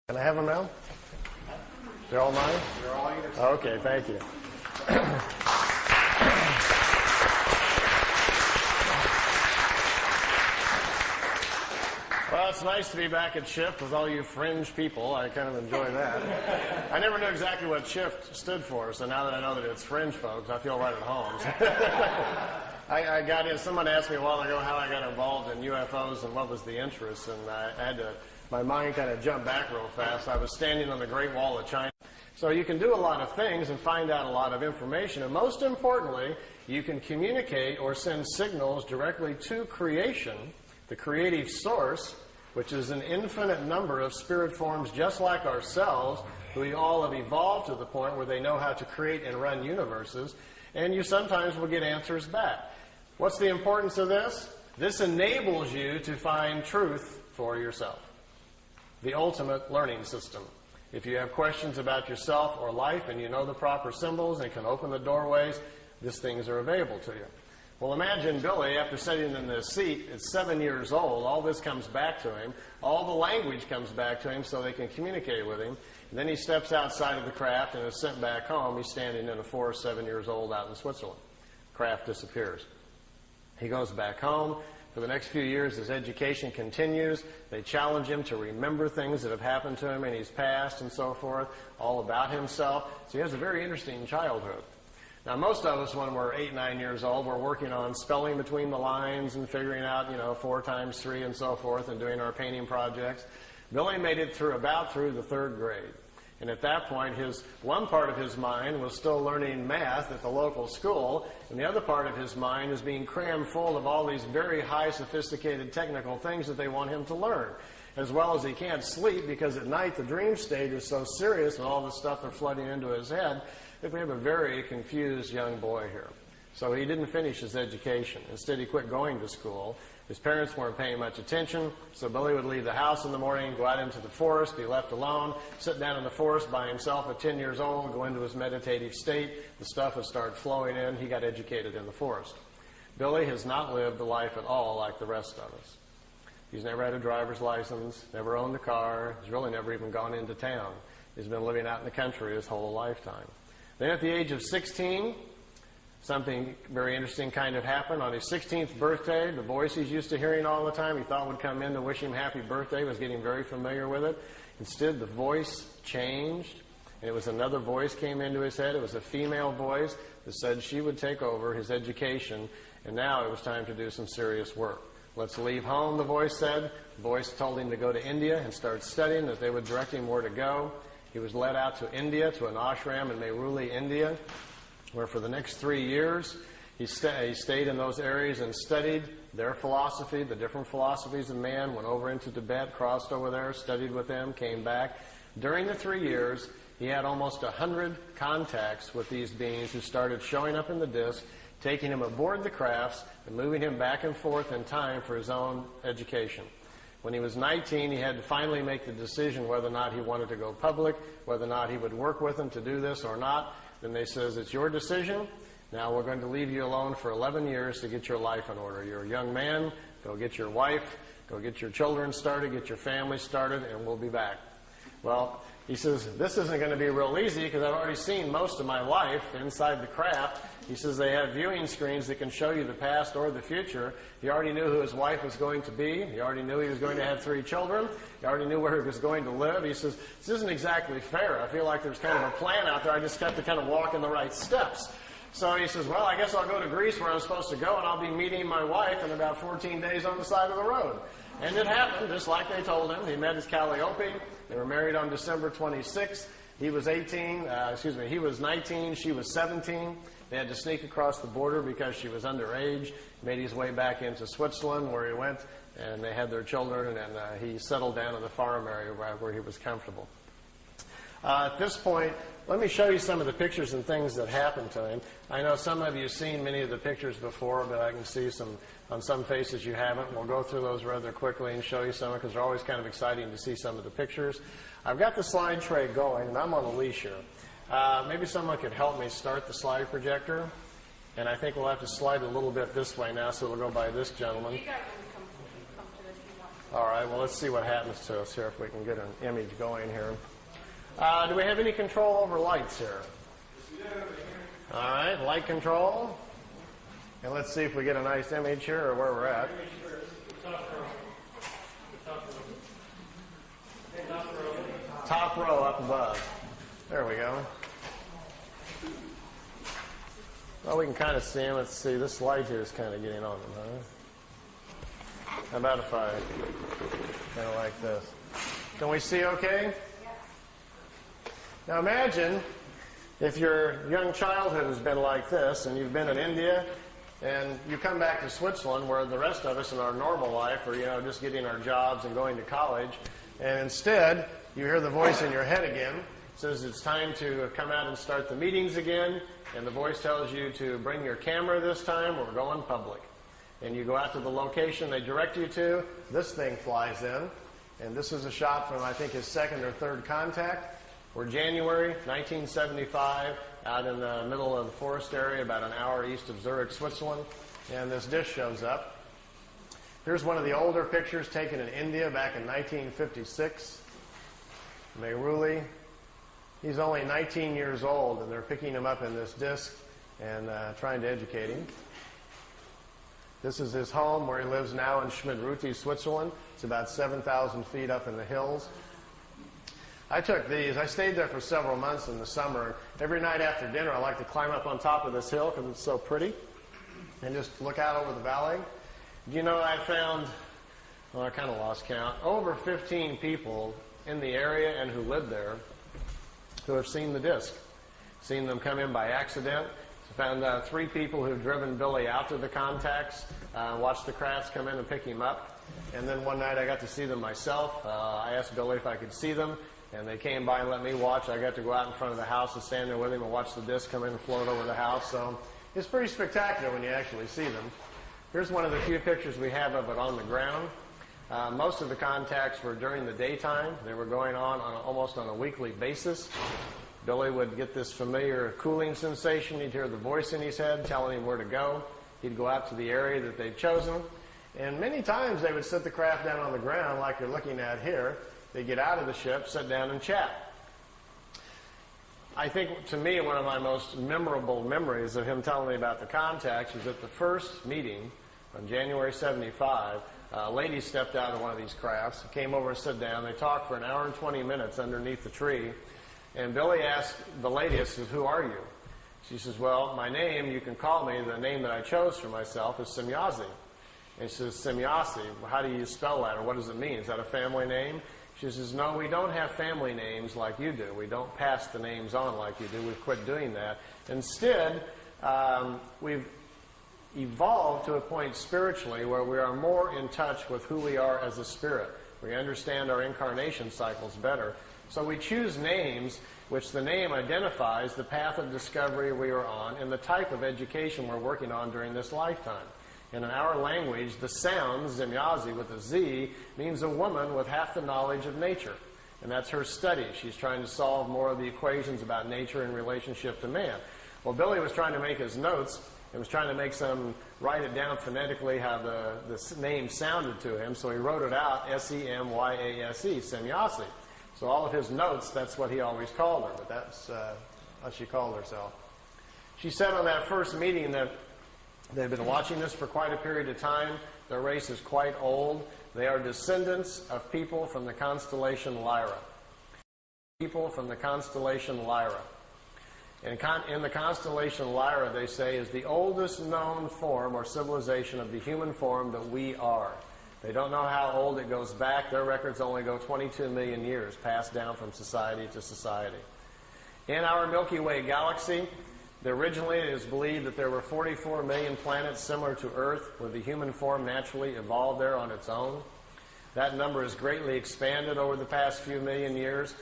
Can I have them now? They're all mine? They're all yours. Okay, thank you. Well, it's nice to be back at Shift with all you fringe people. I kind of enjoy that. I never knew exactly what Shift stood for, so now that I know that it's fringe folks, I feel right at home. I got in, someone asked me a while ago how I got involved in UFOs and what was the interest, and I had to, my mind kind of jumped back real fast. I was standing on the Great Wall of China. So you can do a lot of things and find out a lot of information, and most importantly, you can communicate or send signals directly to creation, the creative source, which is an infinite number of spirit forms just like ourselves, who we all have evolved to the point where they know how to create and run universes, and you sometimes will get answers back. What's the importance of this? This enables you to find truth for yourself. The ultimate learning system. If you have questions about yourself or life and you know the proper symbols and can open the doorways, these things are available to you. Well, imagine Billy, after sitting in this seat, at 7 years old, all this comes back to him. All the language comes back to him so they can communicate with him. And then he steps outside of the craft and is sent back home. He's standing in a forest, 7 years old, out in Switzerland. Craft disappears. He goes back home. For the next few years, his education continues. They challenge him to remember things that have happened to him in his past and so forth, all about himself. So he has a very interesting childhood. Now, most of us, when we're 8, 9 years old, we're working on spelling between the lines and figuring out, 4 times 3 and so forth and doing our painting projects. Billy made it about through the 3rd grade. And at that point, one part of his mind was still learning math at the local school, and the other part of his mind is being crammed full of all these very high, sophisticated technical things that they want him to learn. As well as he can't sleep because at night the dream state is so serious with all the stuff that's flooding into his head that we have a very confused young boy here. So he didn't finish his education. Instead, he quit going to school. His parents weren't paying much attention, so Billy would leave the house in the morning, go out into the forest, be left alone, sit down in the forest by himself at 10 years old, go into his meditative state. The stuff would start flowing in. He got educated in the forest. Billy has not lived a life at all like the rest of us. He's never had a driver's license, never owned a car. He's really never even gone into town. He's been living out in the country his whole lifetime. Then at the age of 16, something very interesting kind of happened. On his 16th birthday, the voice he's used to hearing all the time, he thought would come in to wish him happy birthday, was getting very familiar with it. Instead, the voice changed, and it was another voice came into his head. It was a female voice that said she would take over his education, and now it was time to do some serious work. Let's leave home, the voice said. The voice told him to go to India and start studying, that they would direct him where to go. He was led out to India, to an ashram in Meiruli, India, where for the next 3 years he stayed in those areas and studied their philosophy, the different philosophies of man, went over into Tibet, crossed over there, studied with them, came back. During the 3 years, he had almost 100 contacts with these beings who started showing up in the disk, taking him aboard the crafts and moving him back and forth in time for his own education. When he was 19, he had to finally make the decision whether or not he wanted to go public, whether or not he would work with them to do this or not. Then they says, it's your decision. Now we're going to leave you alone for 11 years to get your life in order. You're a young man. Go get your wife. Go get your children started. Get your family started, and we'll be back. Well, he says, this isn't going to be real easy because I've already seen most of my life inside the craft. He says they have viewing screens that can show you the past or the future. He already knew who his wife was going to be. He already knew he was going to have 3 children. He already knew where he was going to live. He says, this isn't exactly fair. I feel like there's kind of a plan out there. I just have to kind of walk in the right steps. So he says, well, I guess I'll go to Greece where I'm supposed to go, and I'll be meeting my wife in about 14 days on the side of the road. And it happened, just like they told him. He met his Calliope. They were married on December 26th. He was 19, she was 17. They had to sneak across the border because she was underage. Made his way back into Switzerland where he went, and they had their children, and he settled down in the farm area where he was comfortable. At this point, let me show you some of the pictures and things that happened to him. I know some of you have seen many of the pictures before, but I can see on some faces you haven't. We'll go through those rather quickly and show you some because they're always kind of exciting to see some of the pictures. I've got the slide tray going, and I'm on a leash here. Maybe someone could help me start the slide projector. And I think we'll have to slide a little bit this way now, so we'll go by this gentleman. You got really come to it if you want to. All right, well, let's see what happens to us here if we can get an image going here. Do we have any control over lights here? All right, light control. And let's see if we get a nice image here or where we're at. Top row up above. There we go. Well, we can kind of see them. Let's see. This light here is kind of getting on them, huh? How about if I kind of like this? Can we see okay? Now imagine if your young childhood has been like this and you've been in India and you come back to Switzerland where the rest of us in our normal life are, just getting our jobs and going to college, and instead you hear the voice in your head again. It says it's time to come out and start the meetings again, and the voice tells you to bring your camera this time, we're going public. And you go out to the location they direct you to, this thing flies in, and this is a shot from, I think, his second or third contact. We're January 1975, out in the middle of the forest area, about an hour east of Zurich, Switzerland, and this dish shows up. Here's one of the older pictures taken in India back in 1956. Meiruli. He's only 19 years old, and they're picking him up in this disc and trying to educate him. This is his home where he lives now in Schmidruti, Switzerland. It's about 7,000 feet up in the hills. I took these. I stayed there for several months in the summer. Every night after dinner, I like to climb up on top of this hill because it's so pretty and just look out over the valley. I found, I kind of lost count, over 15 people in the area and who live there who have seen the disc, seen them come in by accident. Found 3 people who've driven Billy out to the contacts, watched the crafts come in and pick him up. And then one night I got to see them myself. I asked Billy if I could see them, and they came by and let me watch. I got to go out in front of the house and stand there with him and watch the disc come in and float over the house. So it's pretty spectacular when you actually see them. Here's one of the few pictures we have of it on the ground. Most of the contacts were during the daytime. They were going on almost on a weekly basis. Billy would get this familiar cooling sensation. He'd hear the voice in his head telling him where to go. He'd go out to the area that they'd chosen. And many times they would set the craft down on the ground like you're looking at here. They'd get out of the ship, sit down and chat. I think, to me, one of my most memorable memories of him telling me about the contacts was at the first meeting on January 75. A lady stepped out of one of these crafts, came over and sat down. They talked for an hour and 20 minutes underneath the tree. And Billy asked the lady, he says, "Who are you?" She says, "Well, my name, you can call me, the name that I chose for myself is Semyazi." And she says, "Semyazi, how do you spell that, or what does it mean? Is that a family name?" She says, "No, we don't have family names like you do. We don't pass the names on like you do. We've quit doing that. Instead, we've evolved to a point spiritually where we are more in touch with who we are as a spirit. We understand our incarnation cycles better. So we choose names which the name identifies the path of discovery we are on and the type of education we're working on during this lifetime. And in our language, the sound, Semyazi with a Z, means a woman with half the knowledge of nature. And that's her study. She's trying to solve more of the equations about nature in relationship to man. Well, Billy was trying to make his notes and was trying to make some, write it down phonetically how the name sounded to him. So he wrote it out, S-E-M-Y-A-S-E, Semyazi. So all of his notes, that's what he always called her, but that's how she called herself. She said on that first meeting that they've been watching this for quite a period of time. Their race is quite old. They are descendants of people from the constellation Lyra. People from the constellation Lyra. And in the constellation Lyra, they say, is the oldest known form or civilization of the human form that we are. They don't know how old it goes back. Their records only go 22 million years, passed down from society to society. In our Milky Way galaxy, originally it is believed that there were 44 million planets similar to Earth, where the human form naturally evolved there on its own. That number has greatly expanded over the past few million years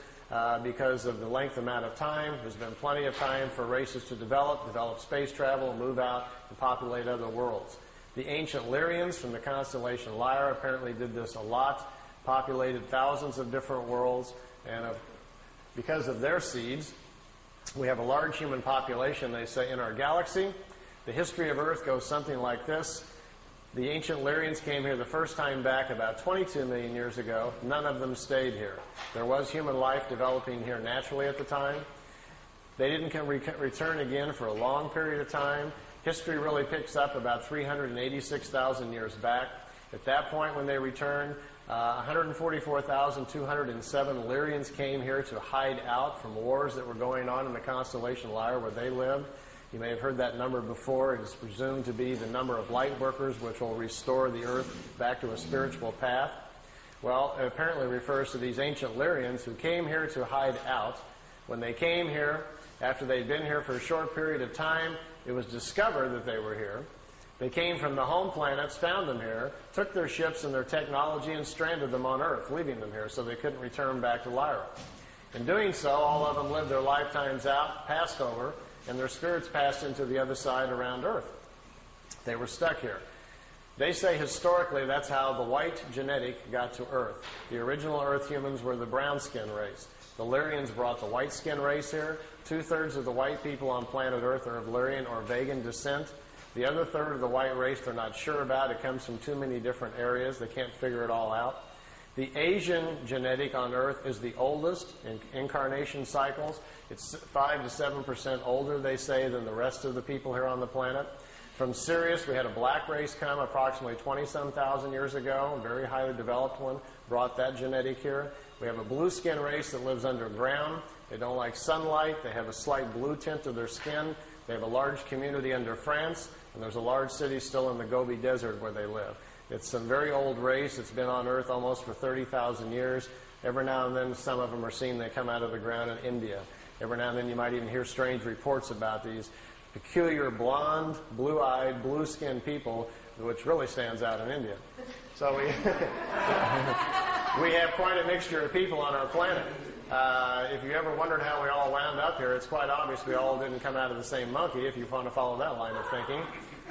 because of the length amount of time. There's been plenty of time for races to develop space travel, move out, and populate other worlds. The ancient Lyrians from the constellation Lyra apparently did this a lot, populated thousands of different worlds, and because of their seeds, we have a large human population, they say, in our galaxy. The history of Earth goes something like this. The ancient Lyrians came here the first time back about 22 million years ago. None of them stayed here. There was human life developing here naturally at the time. They didn't return again for a long period of time. History really picks up about 386,000 years back. At that point when they returned, 144,207 Lyrians came here to hide out from wars that were going on in the constellation Lyra where they lived. You may have heard that number before. It is presumed to be the number of light workers which will restore the earth back to a spiritual path. Well, it apparently refers to these ancient Lyrians who came here to hide out. When they came here, after they'd been here for a short period of time, it was discovered that they were here. They came from the home planets, found them here, took their ships and their technology and stranded them on Earth, leaving them here so they couldn't return back to Lyra. In doing so, all of them lived their lifetimes out, passed over, and their spirits passed into the other side around Earth. They were stuck here. They say historically that's how the white genetic got to Earth. The original Earth humans were the brown skin race. The Lyrians brought the white skin race here. 2/3 of the white people on planet Earth are of Lyrian or Vegan descent. The other third of the white race they're not sure about. It comes from too many different areas. They can't figure it all out. The Asian genetic on Earth is the oldest in incarnation cycles. It's 5 to 7% older, they say, than the rest of the people here on the planet. From Sirius, we had a black race come approximately 20-some thousand years ago, a very highly developed one, brought that genetic here. We have a blue skin race that lives underground. They don't like sunlight. They have a slight blue tint to their skin. They have a large community under France, and there's a large city still in the Gobi Desert where they live. It's a very old race. It's been on Earth almost for 30,000 years. Every now and then, some of them are seen. They come out of the ground in India. Every now and then, you might even hear strange reports about these peculiar blonde, blue-eyed, blue-skinned people, which really stands out in India. So we have quite a mixture of people on our planet. If you ever wondered how we all wound up here, it's quite obvious we all didn't come out of the same monkey, if you want to follow that line of thinking.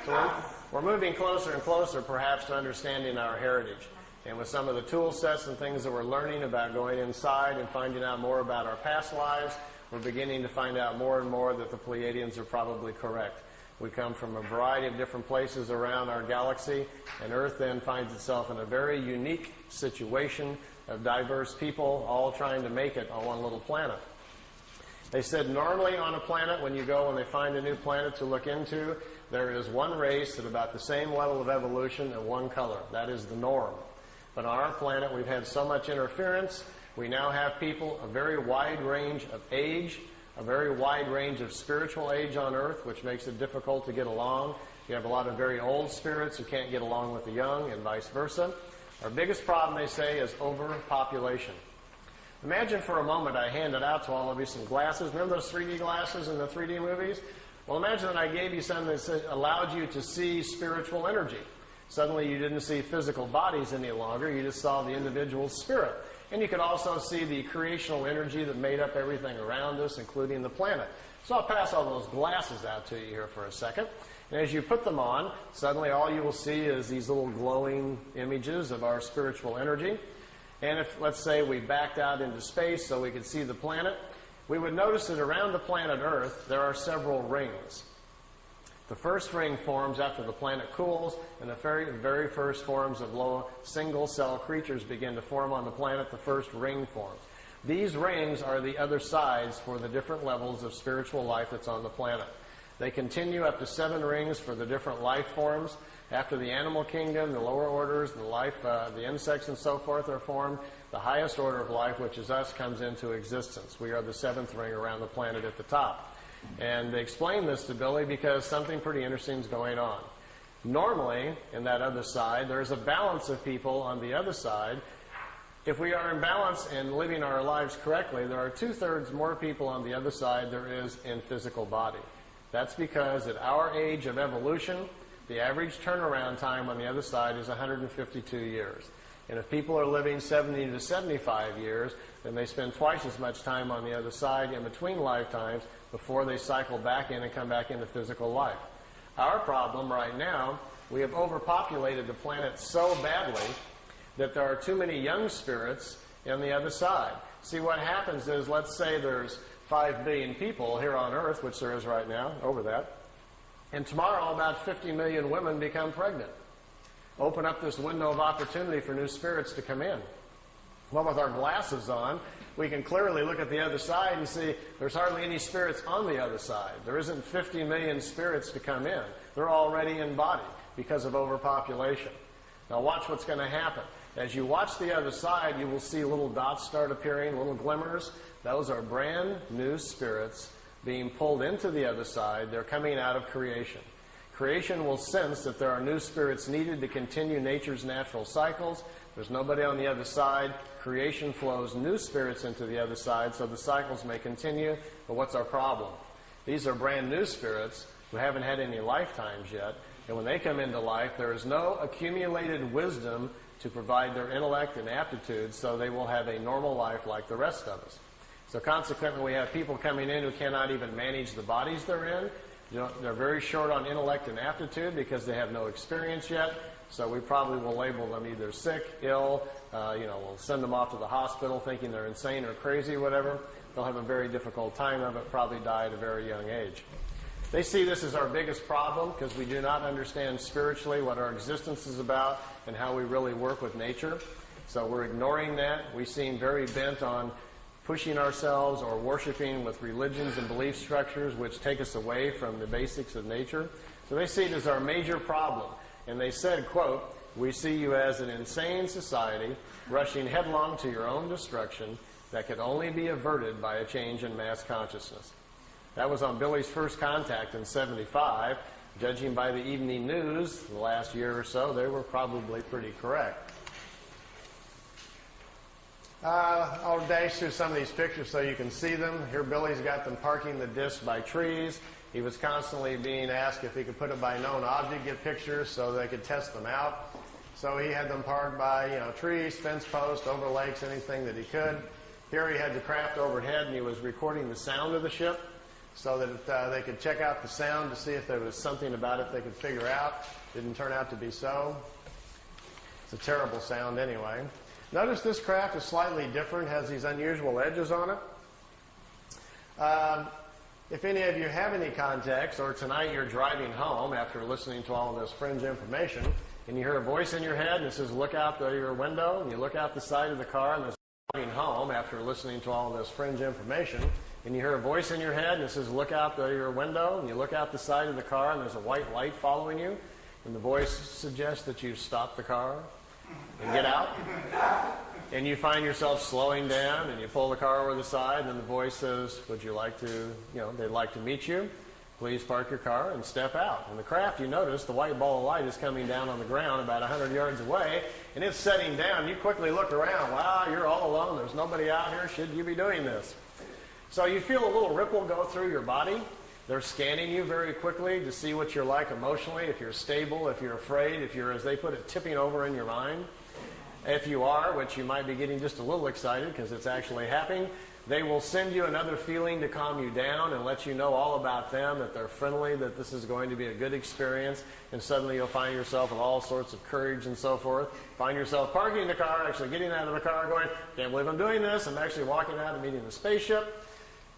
So we're moving closer and closer, perhaps, to understanding our heritage. And with some of the tool sets and things that we're learning about going inside and finding out more about our past lives, we're beginning to find out more and more that the Pleiadians are probably correct. We come from a variety of different places around our galaxy, and Earth then finds itself in a very unique situation of diverse people all trying to make it on one little planet. They said normally on a planet, when they find a new planet to look into, there is one race at about the same level of evolution and one color. That is the norm. But on our planet, we've had so much interference. We now have people a very wide range of age, a very wide range of spiritual age on Earth, which makes it difficult to get along. You have a lot of very old spirits who can't get along with the young, and vice versa. Our biggest problem, they say, is overpopulation. Imagine for a moment I handed out to all of you some glasses. Remember those 3D glasses in the 3D movies? Well, imagine that I gave you something that allowed you to see spiritual energy. Suddenly you didn't see physical bodies any longer. You just saw the individual spirit. And you could also see the creational energy that made up everything around us, including the planet. So I'll pass all those glasses out to you here for a second. And as you put them on, suddenly all you will see is these little glowing images of our spiritual energy. And if, let's say, we backed out into space so we could see the planet, we would notice that around the planet Earth there are several rings. The first ring forms after the planet cools, and the very first forms of low single-cell creatures begin to form on the planet. The first ring forms. These rings are the other sides for the different levels of spiritual life that's on the planet. They continue up to 7 rings for the different life forms. After the animal kingdom, the lower orders, the insects and so forth are formed, the highest order of life, which is us, comes into existence. We are the 7th ring around the planet at the top. And they explain this to Billy because something pretty interesting is going on. Normally, in that other side, there's a balance of people on the other side. If we are in balance and living our lives correctly, there are 2/3 more people on the other side there is in physical body. That's because at our age of evolution, the average turnaround time on the other side is 152 years. And if people are living 70 to 75 years, then they spend twice as much time on the other side in between lifetimes before they cycle back in and come back into physical life. Our problem right now, we have overpopulated the planet so badly that there are too many young spirits on the other side. See, what happens is, let's say there's 5 billion people here on Earth, which there is right now, over that, and tomorrow about 50 million women become pregnant. open up this window of opportunity for new spirits to come in. Well, with our glasses on, we can clearly look at the other side and see there's hardly any spirits on the other side. There isn't 50 million spirits to come in. They're already in body because of overpopulation. Now watch what's going to happen. As you watch the other side, you will see little dots start appearing, little glimmers. Those are brand new spirits being pulled into the other side. They're coming out of creation. Creation will sense that there are new spirits needed to continue nature's natural cycles. There's nobody on the other side. Creation flows new spirits into the other side so the cycles may continue. But what's our problem? These are brand new spirits who haven't had any lifetimes yet. And when they come into life, there is no accumulated wisdom to provide their intellect and aptitude, so they will have a normal life like the rest of us. So consequently, we have people coming in who cannot even manage the bodies they're in. They're very short on intellect and aptitude because they have no experience yet. So we probably will label them either sick, ill, we'll send them off to the hospital thinking they're insane or crazy, whatever. They'll have a very difficult time of it, probably die at a very young age. They see this as our biggest problem because we do not understand spiritually what our existence is about and how we really work with nature. So we're ignoring that. We seem very bent on pushing ourselves or worshiping with religions and belief structures which take us away from the basics of nature. So they see it as our major problem. And they said, quote, "We see you as an insane society rushing headlong to your own destruction that could only be averted by a change in mass consciousness." That was on Billy's first contact in '75. Judging by the evening news the last year or so, they were probably pretty correct. I'll dash through some of these pictures so you can see them. Here Billy's got them parking the disc by trees. He was constantly being asked if he could put it by known object, get pictures so they could test them out. So he had them parked by, trees, fence posts, over lakes, anything that he could. Here he had the craft overhead and he was recording the sound of the ship so that they could check out the sound to see if there was something about it they could figure out. Didn't turn out to be so. It's a terrible sound anyway. Notice this craft is slightly different, has these unusual edges on it. If any of you have any contacts, or tonight you're driving home after listening to all of this fringe information, and you hear a voice in your head and it says, "Look out your window," and you look out the side of the car and there's driving home after listening to all of this fringe information, and you hear a voice in your head and it says, "Look out your window," and you look out the side of the car and there's a white light following you, and the voice suggests that you stop the car and get out, and you find yourself slowing down and you pull the car over the side and the voice says, "Would you like to, they'd like to meet you. Please park your car and step out." In the craft, you notice the white ball of light is coming down on the ground about 100 yards away, and it's setting down. You quickly look around. Wow, you're all alone. There's nobody out here. Should you be doing this? So you feel a little ripple go through your body. They're scanning you very quickly to see what you're like emotionally, if you're stable, if you're afraid, if you're, as they put it, tipping over in your mind. If you are, which you might be getting just a little excited because it's actually happening, they will send you another feeling to calm you down and let you know all about them, that they're friendly, that this is going to be a good experience, and suddenly you'll find yourself with all sorts of courage and so forth. Find yourself parking the car, actually getting out of the car going, "Can't believe I'm doing this." I'm actually walking out and meeting the spaceship.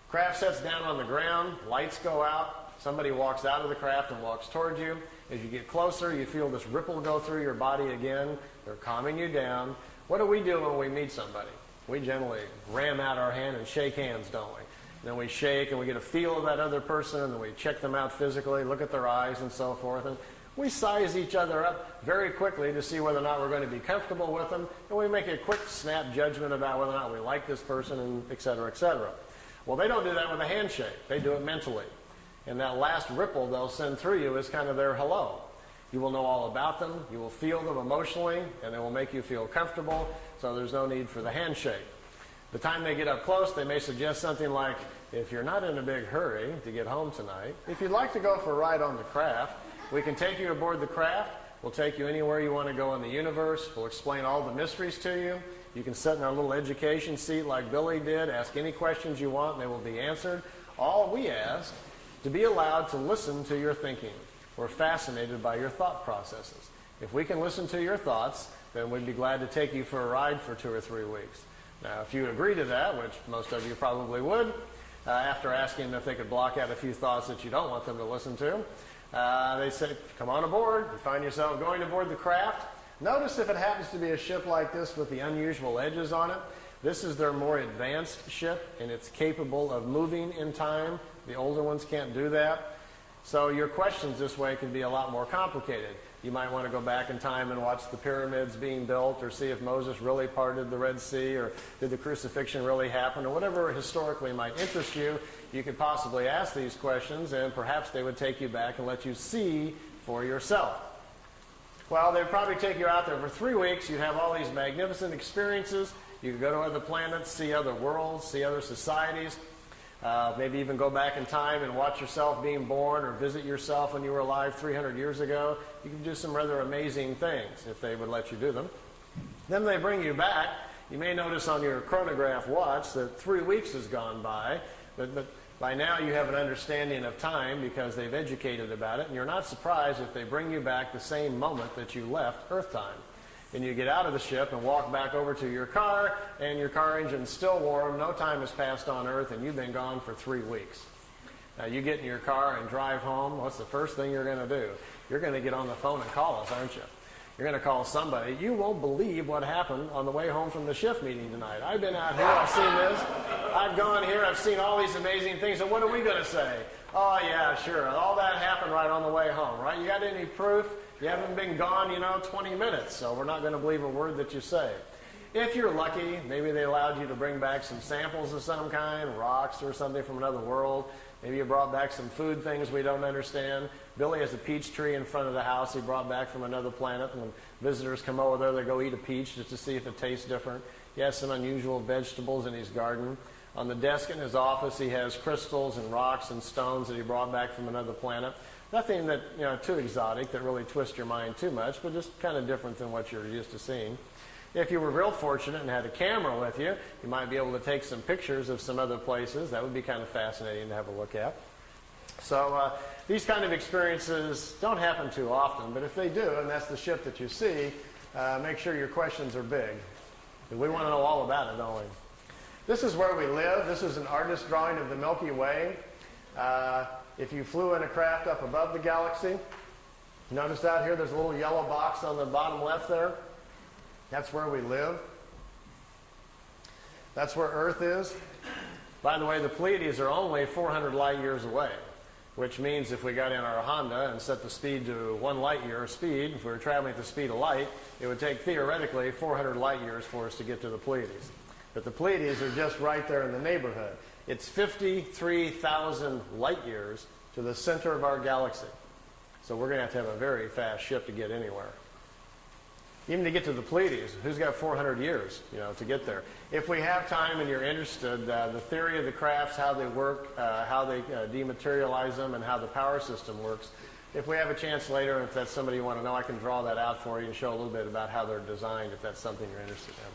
Craft sets down on the ground, lights go out, somebody walks out of the craft and walks towards you. As you get closer, you feel this ripple go through your body again. They're calming you down. What do we do when we meet somebody? We generally ram out our hand and shake hands, don't we? And then we shake and we get a feel of that other person, and then we check them out physically, look at their eyes and so forth. And we size each other up very quickly to see whether or not we're going to be comfortable with them, and we make a quick snap judgment about whether or not we like this person, and et cetera, et cetera. Well, they don't do that with a handshake. They do it mentally. And that last ripple they'll send through you is kind of their hello. You will know all about them. You will feel them emotionally, and they will make you feel comfortable, so there's no need for the handshake. The time they get up close, they may suggest something like, "If you're not in a big hurry to get home tonight, if you'd like to go for a ride on the craft, we can take you aboard the craft. We'll take you anywhere you want to go in the universe. We'll explain all the mysteries to you. You can sit in our little education seat like Billy did, ask any questions you want, and they will be answered. All we ask to be allowed to listen to your thinking. We're fascinated by your thought processes. If we can listen to your thoughts, then we'd be glad to take you for a ride for 2 or 3 weeks." Now, if you agree to that, which most of you probably would, after asking them if they could block out a few thoughts that you don't want them to listen to, They say, come on aboard. You find yourself going aboard the craft. Notice if it happens to be a ship like this with the unusual edges on it. This is their more advanced ship, and it's capable of moving in time. The older ones can't do that. So your questions this way can be a lot more complicated. You might want to go back in time and watch the pyramids being built, or see if Moses really parted the Red Sea, or did the crucifixion really happen, or whatever historically might interest you. You could possibly ask these questions, and perhaps they would take you back and let you see for yourself. Well, they'd probably take you out there for 3 weeks. You'd have all these magnificent experiences. You could go to other planets, see other worlds, see other societies. Maybe even go back in time and watch yourself being born, or visit yourself when you were alive 300 years ago. You can do some rather amazing things if they would let you do them. Then they bring you back. You may notice on your chronograph watch that 3 weeks has gone by, but by now you have an understanding of time because they've educated about it, and you're not surprised if they bring you back the same moment that you left Earth time. And you get out of the ship and walk back over to your car, and your car engine's still warm, no time has passed on Earth, and you've been gone for 3 weeks. Now you get in your car and drive home. What's the first thing you're going to do? You're going to get on the phone and call us, aren't you? You're going to call somebody. You won't believe what happened on the way home from the shift meeting tonight. I've been out here, I've seen this, I've gone here, I've seen all these amazing things, and what are we going to say? Oh yeah, sure, all that happened right on the way home, right? You got any proof? You haven't been gone, 20 minutes, so we're not going to believe a word that you say. If you're lucky, maybe they allowed you to bring back some samples of some kind, rocks or something from another world. Maybe you brought back some food things we don't understand. Billy has a peach tree in front of the house he brought back from another planet. When visitors come over there, they go eat a peach just to see if it tastes different. He has some unusual vegetables in his garden. On the desk in his office, he has crystals and rocks and stones that he brought back from another planet. Nothing that, too exotic that really twists your mind too much, but just kind of different than what you're used to seeing. If you were real fortunate and had a camera with you, you might be able to take some pictures of some other places. That would be kind of fascinating to have a look at. So these kind of experiences don't happen too often, but if they do, and that's the ship that you see, make sure your questions are big. We want to know all about it, don't we? This is where we live. This is an artist's drawing of the Milky Way. If you flew in a craft up above the galaxy, notice out here there's a little yellow box on the bottom left there. That's where we live. That's where Earth is. By the way, the Pleiades are only 400 light years away, which means if we got in our Honda and set the speed to 1 light year speed, if we were traveling at the speed of light, it would take theoretically 400 light years for us to get to the Pleiades. But the Pleiades are just right there in the neighborhood. It's 53,000 light years to the center of our galaxy. So we're going to have a very fast ship to get anywhere. Even to get to the Pleiades, who's got 400 years, to get there? If we have time and you're interested, the theory of the crafts, how they work, how they dematerialize them, and how the power system works. If we have a chance later, if that's somebody you want to know, I can draw that out for you and show a little bit about how they're designed, if that's something you're interested in.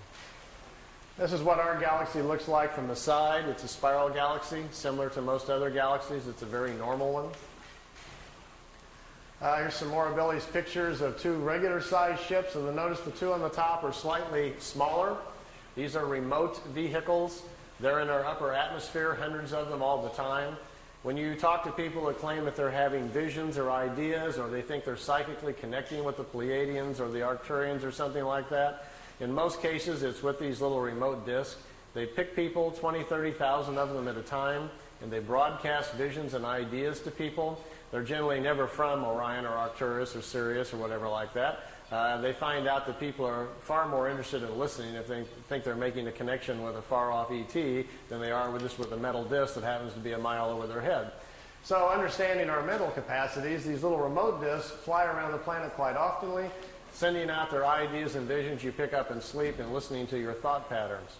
This is what our galaxy looks like from the side. It's a spiral galaxy, similar to most other galaxies. It's a very normal one. Here's some more of Billy's pictures of 2 regular-sized ships, and notice the 2 on the top are slightly smaller. These are remote vehicles. They're in our upper atmosphere, hundreds of them all the time. When you talk to people that claim that they're having visions or ideas, or they think they're psychically connecting with the Pleiadians or the Arcturians or something like that, in most cases it's with these little remote discs. They pick people, 20, 30,000 of them at a time, and they broadcast visions and ideas to people. They're generally never from Orion or Arcturus or Sirius or whatever like that. They find out that people are far more interested in listening if they think they're making a connection with a far-off ET than they are with a metal disc that happens to be a mile over their head. So understanding our mental capacities, these little remote discs fly around the planet quite oftenly, sending out their ideas and visions you pick up in sleep and listening to your thought patterns.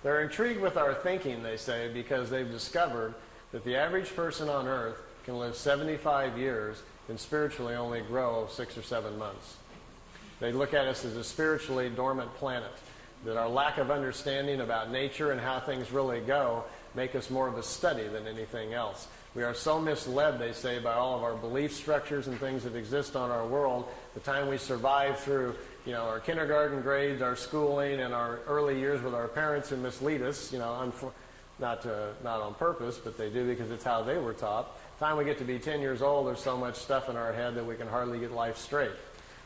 They're intrigued with our thinking, they say, because they've discovered that the average person on Earth can live 75 years and spiritually only grow 6 or 7 months. They look at us as a spiritually dormant planet, that our lack of understanding about nature and how things really go make us more of a study than anything else. We are so misled, they say, by all of our belief structures and things that exist on our world. The time we survive through our kindergarten grades, our schooling, and our early years with our parents who mislead us, not on purpose, but they do because it's how they were taught. By the time we get to be 10 years old, there's so much stuff in our head that we can hardly get life straight.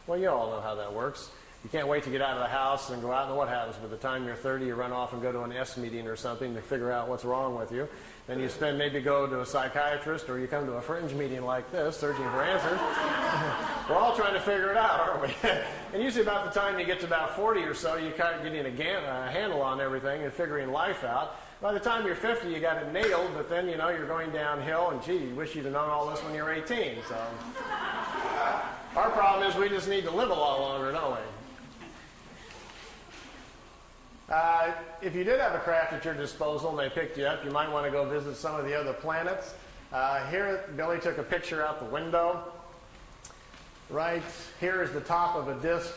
Well, you all know how that works. You can't wait to get out of the house and go out, and what happens? By the time you're 30, you run off and go to an S meeting or something to figure out what's wrong with you. Then you maybe go to a psychiatrist, or you come to a fringe meeting like this, searching for answers. We're all trying to figure it out, aren't we? And usually about the time you get to about 40 or so, you kind of getting a handle on everything and figuring life out. By the time you're 50, you got it nailed, but then, you know, you're going downhill, and gee, you wish you'd have known all this when you were 18. So our problem is we just need to live a lot longer, don't we? If you did have a craft at your disposal and they picked you up, you might want to go visit some of the other planets. Here, Billy took a picture out the window. Right here is the top of a disk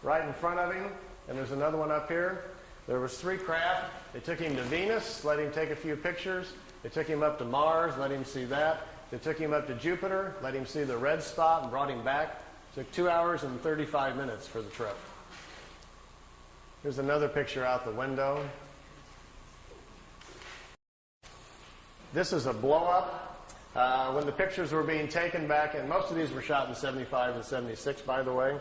right in front of him, and there's another one up here. There was 3 craft. They took him to Venus, let him take a few pictures. They took him up to Mars, let him see that. They took him up to Jupiter, let him see the red spot, and brought him back. It took 2 hours and 35 minutes for the trip. Here's another picture out the window. This is a blow-up. When the pictures were being taken back, and most of these were shot in 75 and 76, by the way.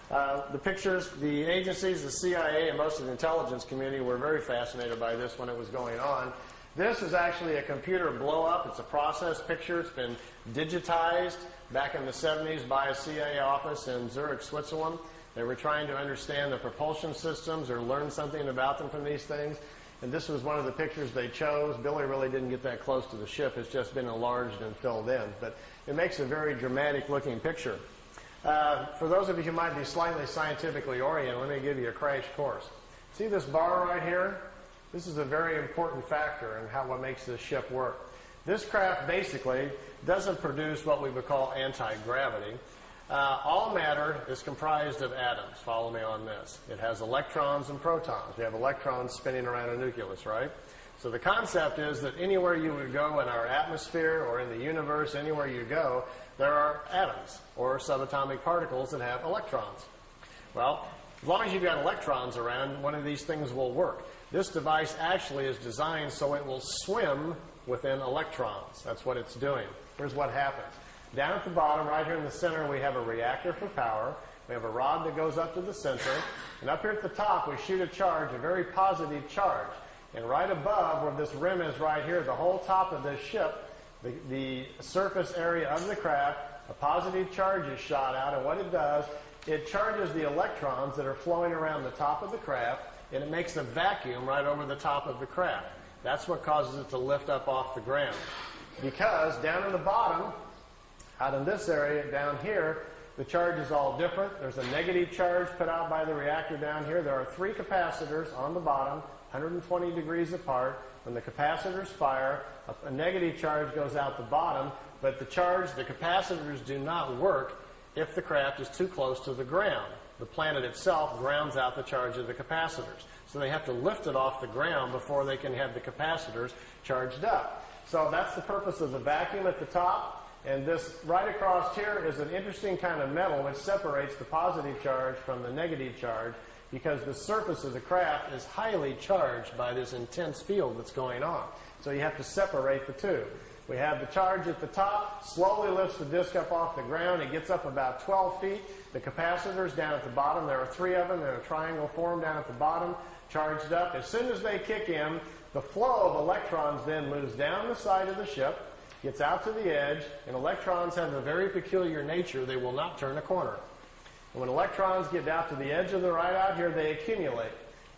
The pictures, the agencies, the CIA, and most of the intelligence community were very fascinated by this when it was going on. This is actually a computer blow-up. It's a process picture. It's been digitized back in the 70s by a CIA office in Zurich, Switzerland. They were trying to understand the propulsion systems or learn something about them from these things. And this was one of the pictures they chose. Billy really didn't get that close to the ship. It's just been enlarged and filled in. But it makes a very dramatic-looking picture. For those of you who might be slightly scientifically oriented, let me give you a crash course. See this bar right here? This is a very important factor in what makes this ship work. This craft basically doesn't produce what we would call anti-gravity. All matter is comprised of atoms. Follow me on this. It has electrons and protons. We have electrons spinning around a nucleus, right? So the concept is that anywhere you would go in our atmosphere or in the universe, anywhere you go, there are atoms or subatomic particles that have electrons. Well, as long as you've got electrons around, one of these things will work. This device actually is designed so it will swim within electrons. That's what it's doing. Here's what happens. Down at the bottom, right here in the center, we have a reactor for power. We have a rod that goes up to the center. And up here at the top, we shoot a charge, a very positive charge. And right above, where this rim is right here, the whole top of this ship, the surface area of the craft, a positive charge is shot out. And what it does, it charges the electrons that are flowing around the top of the craft, and it makes a vacuum right over the top of the craft. That's what causes it to lift up off the ground. Because down in the bottom, out in this area down here, the charge is all different. There's a negative charge put out by the reactor down here. There are 3 capacitors on the bottom, 120 degrees apart. When the capacitors fire, a negative charge goes out the bottom, but the capacitors do not work if the craft is too close to the ground. The planet itself grounds out the charge of the capacitors. So they have to lift it off the ground before they can have the capacitors charged up. So that's the purpose of the vacuum at the top. And this right across here is an interesting kind of metal which separates the positive charge from the negative charge, because the surface of the craft is highly charged by this intense field that's going on. So you have to separate the two. We have the charge at the top, slowly lifts the disc up off the ground. It gets up about 12 feet. The capacitors down at the bottom, there are 3 of them. They're in a triangle form down at the bottom, charged up. As soon as they kick in, the flow of electrons then moves down the side of the ship, gets out to the edge, and electrons have a very peculiar nature. They will not turn a corner. And when electrons get out to the edge of the right out here, they accumulate.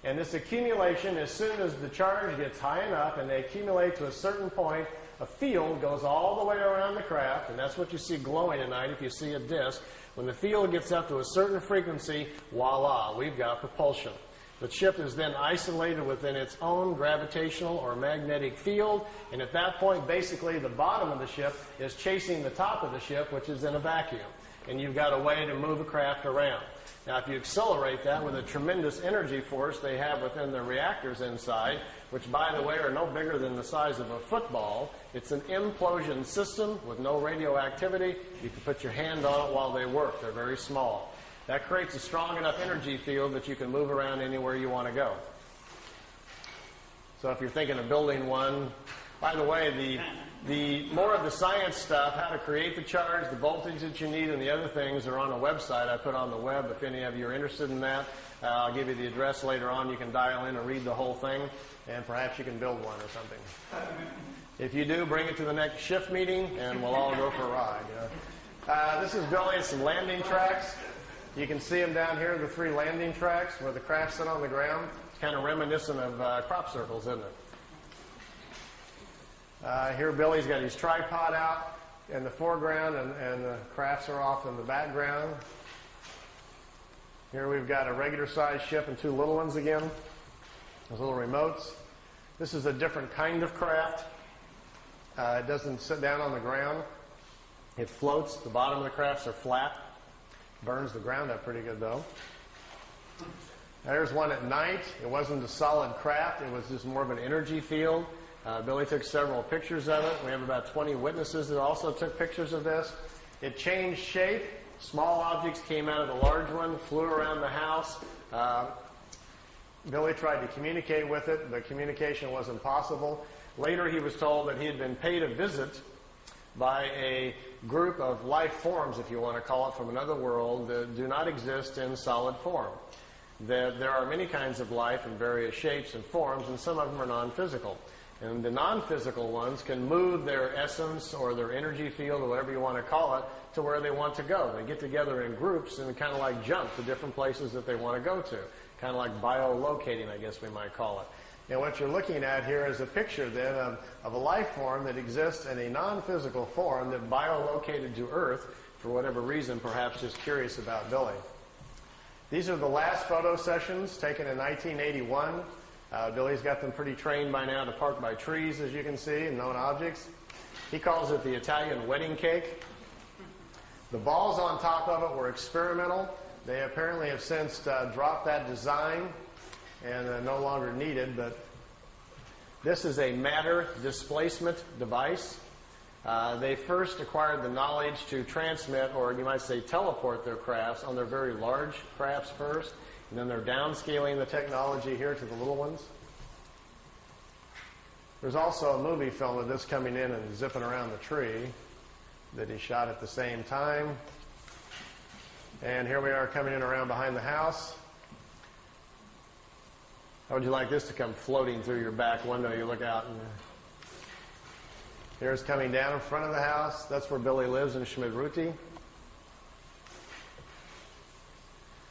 And this accumulation, as soon as the charge gets high enough and they accumulate to a certain point, a field goes all the way around the craft, and that's what you see glowing at night if you see a disk. When the field gets up to a certain frequency, voila, we've got propulsion. The ship is then isolated within its own gravitational or magnetic field, and at that point, basically, the bottom of the ship is chasing the top of the ship, which is in a vacuum. And you've got a way to move a craft around. Now, if you accelerate that with a tremendous energy force they have within the reactors inside, which, by the way, are no bigger than the size of a football, it's an implosion system with no radioactivity. You can put your hand on it while they work. They're very small. That creates a strong enough energy field that you can move around anywhere you want to go. So if you're thinking of building one, by the way, the more of the science stuff, how to create the charge, the voltage that you need, and the other things are on a website I put on the web. If any of you are interested in that, I'll give you the address later on. You can dial in and read the whole thing, and perhaps you can build one or something. If you do, bring it to the next shift meeting, and we'll all go for a ride. You know. This is building some landing tracks. You can see them down here, the 3 landing tracks where the craft sit on the ground. It's kind of reminiscent of crop circles, isn't it? Here Billy's got his tripod out in the foreground, and the crafts are off in the background. Here we've got a regular sized ship and 2 little ones again. Those little remotes. This is a different kind of craft. It doesn't sit down on the ground. It floats. The bottom of the crafts are flat. Burns the ground up pretty good though. There's one at night. It wasn't a solid craft. It was just more of an energy field. Billy took several pictures of it. We have about 20 witnesses that also took pictures of this. It changed shape. Small objects came out of the large one, flew around the house. Billy tried to communicate with it, but communication wasn't possible. Later he was told that he had been paid a visit by a group of life forms, if you want to call it, from another world that do not exist in solid form. There are many kinds of life in various shapes and forms, and some of them are non-physical. And the non-physical ones can move their essence or their energy field or whatever you want to call it to where they want to go. They get together in groups and kind of like jump to different places that they want to go to. Kind of like biolocating, I guess we might call it. And what you're looking at here is a picture then of a life form that exists in a non-physical form that biolocated to Earth for whatever reason, perhaps just curious about Billy. These are the last photo sessions taken in 1981. Billy's got them pretty trained by now to park by trees, as you can see, and known objects. He calls it the Italian wedding cake. The balls on top of it were experimental. They apparently have since dropped that design and no longer needed, but this is a matter displacement device. They first acquired the knowledge to transmit, or you might say teleport their crafts on their very large crafts first. And then they're downscaling the technology here to the little ones. There's also a movie film of this coming in and zipping around the tree that he shot at the same time. And here we are coming in around behind the house. How would you like this to come floating through your back window? You look out and here's coming down in front of the house. That's where Billy lives in Schmidruti.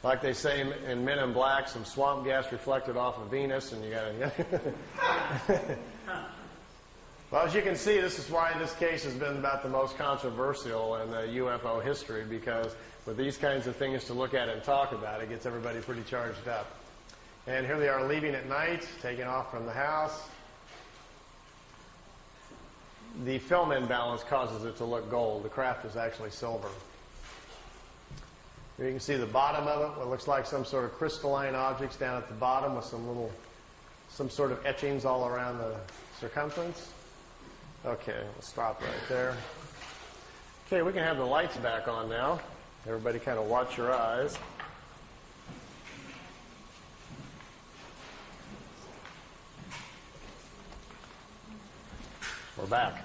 Like they say in Men in Black, some swamp gas reflected off of Venus, and you got to. Well, as you can see, this is why this case has been about the most controversial in UFO history, because with these kinds of things to look at and talk about, it gets everybody pretty charged up. And here they are leaving at night, taking off from the house. The film imbalance causes it to look gold. The craft is actually silver. Here you can see the bottom of it, what looks like some sort of crystalline objects down at the bottom with some sort of etchings all around the circumference. Okay, we'll stop right there. Okay, we can have the lights back on now. Everybody kind of watch your eyes. We're back.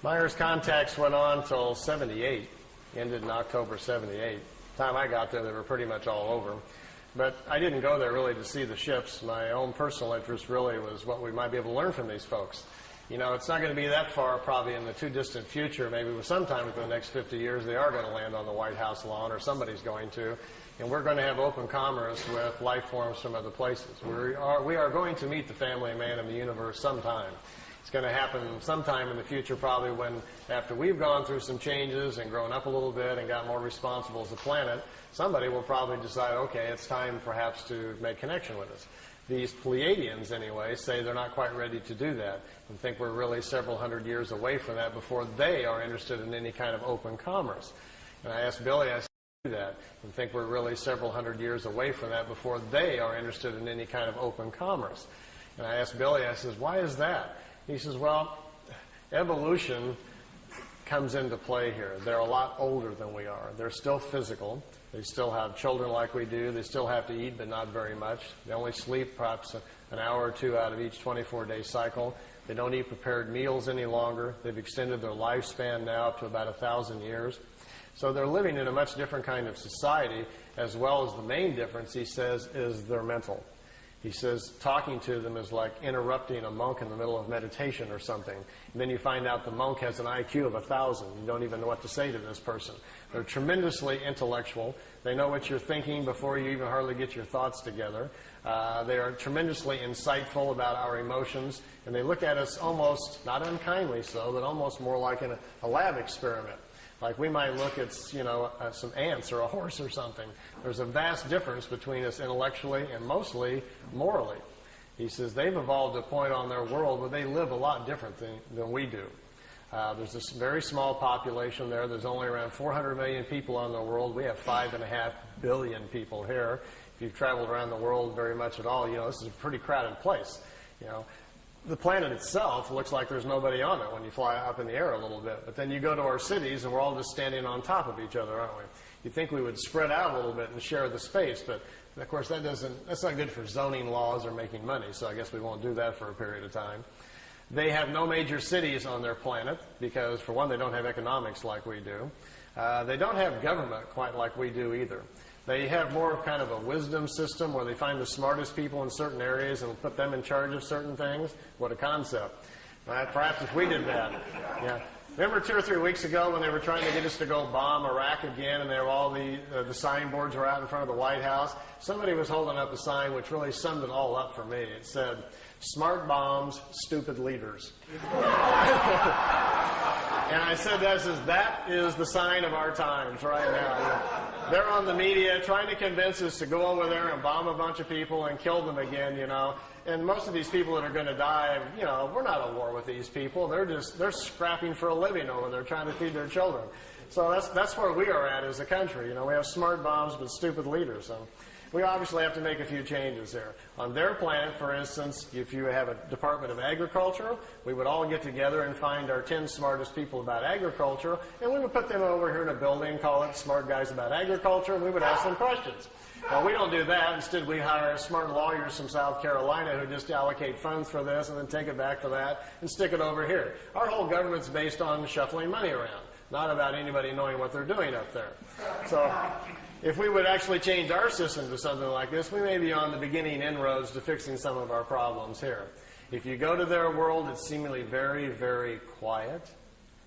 Meier's contacts went on till 78, ended in October 78. The time I got there, they were pretty much all over. But I didn't go there really to see the ships. My own personal interest really was what we might be able to learn from these folks. You know, it's not going to be that far, probably in the too distant future, maybe sometime within the next 50 years, they are going to land on the White House lawn, or somebody's going to. And we're going to have open commerce with life forms from other places. We are going to meet the family man in the universe sometime. It's going to happen sometime in the future, probably when, after we've gone through some changes and grown up a little bit and got more responsible as a planet, somebody will probably decide, okay, it's time perhaps to make connection with us. These Pleiadians, anyway, say they're not quite ready to do that and think we're really several hundred years away from that before they are interested in any kind of open commerce. And I asked Billy, I said, do that and think we're really several hundred years away from that before they are interested in any kind of open commerce. And I asked Billy, I says, why is that? He says, well, evolution comes into play here. They're a lot older than we are. They're still physical. They still have children like we do. They still have to eat, but not very much. They only sleep perhaps an hour or two out of each 24-day cycle. They don't eat prepared meals any longer. They've extended their lifespan now up to about 1,000 years. So they're living in a much different kind of society, as well as the main difference, he says, is their mental. He says talking to them is like interrupting a monk in the middle of meditation or something. And then you find out the monk has an IQ of 1,000. You don't even know what to say to this person. They're tremendously intellectual. They know what you're thinking before you even hardly get your thoughts together. They are tremendously insightful about our emotions. And they look at us almost, not unkindly so, but almost more like in a lab experiment. Like we might look at, some ants or a horse or something. There's a vast difference between us intellectually and mostly morally. He says they've evolved to a point on their world where they live a lot different than we do. There's this very small population there. There's only around 400 million people on the world. We have 5.5 billion people here. If you've traveled around the world very much at all, this is a pretty crowded place. The planet itself looks like there's nobody on it when you fly up in the air a little bit. But then you go to our cities and we're all just standing on top of each other, aren't we? You'd think we would spread out a little bit and share the space, but of course that's not good for zoning laws or making money, so I guess we won't do that for a period of time. They have no major cities on their planet because, for one, they don't have economics like we do. They don't have government quite like we do either. They have more of kind of a wisdom system where they find the smartest people in certain areas and put them in charge of certain things. What a concept. Perhaps if we did that. Yeah. Remember 2 or 3 weeks ago when they were trying to get us to go bomb Iraq again and there were all the signboards were out in front of the White House? Somebody was holding up a sign which really summed it all up for me. It said, "Smart bombs, stupid leaders." And I said, that is the sign of our times right now. They're on the media trying to convince us to go over there and bomb a bunch of people and kill them again, And most of these people that are going to die, we're not at war with these people. They're scrapping for a living over there trying to feed their children. So that's where we are at as a country. We have smart bombs but stupid leaders. So we obviously have to make a few changes there. On their planet, for instance, if you have a Department of Agriculture, we would all get together and find our 10 smartest people about agriculture, and we would put them over here in a building, call it Smart Guys About Agriculture, and we would ask them questions. Well, we don't do that. Instead, we hire smart lawyers from South Carolina who just allocate funds for this and then take it back for that and stick it over here. Our whole government's based on shuffling money around, not about anybody knowing what they're doing up there. So if we would actually change our system to something like this, we may be on the beginning inroads to fixing some of our problems here. If you go to their world, it's seemingly very, very quiet.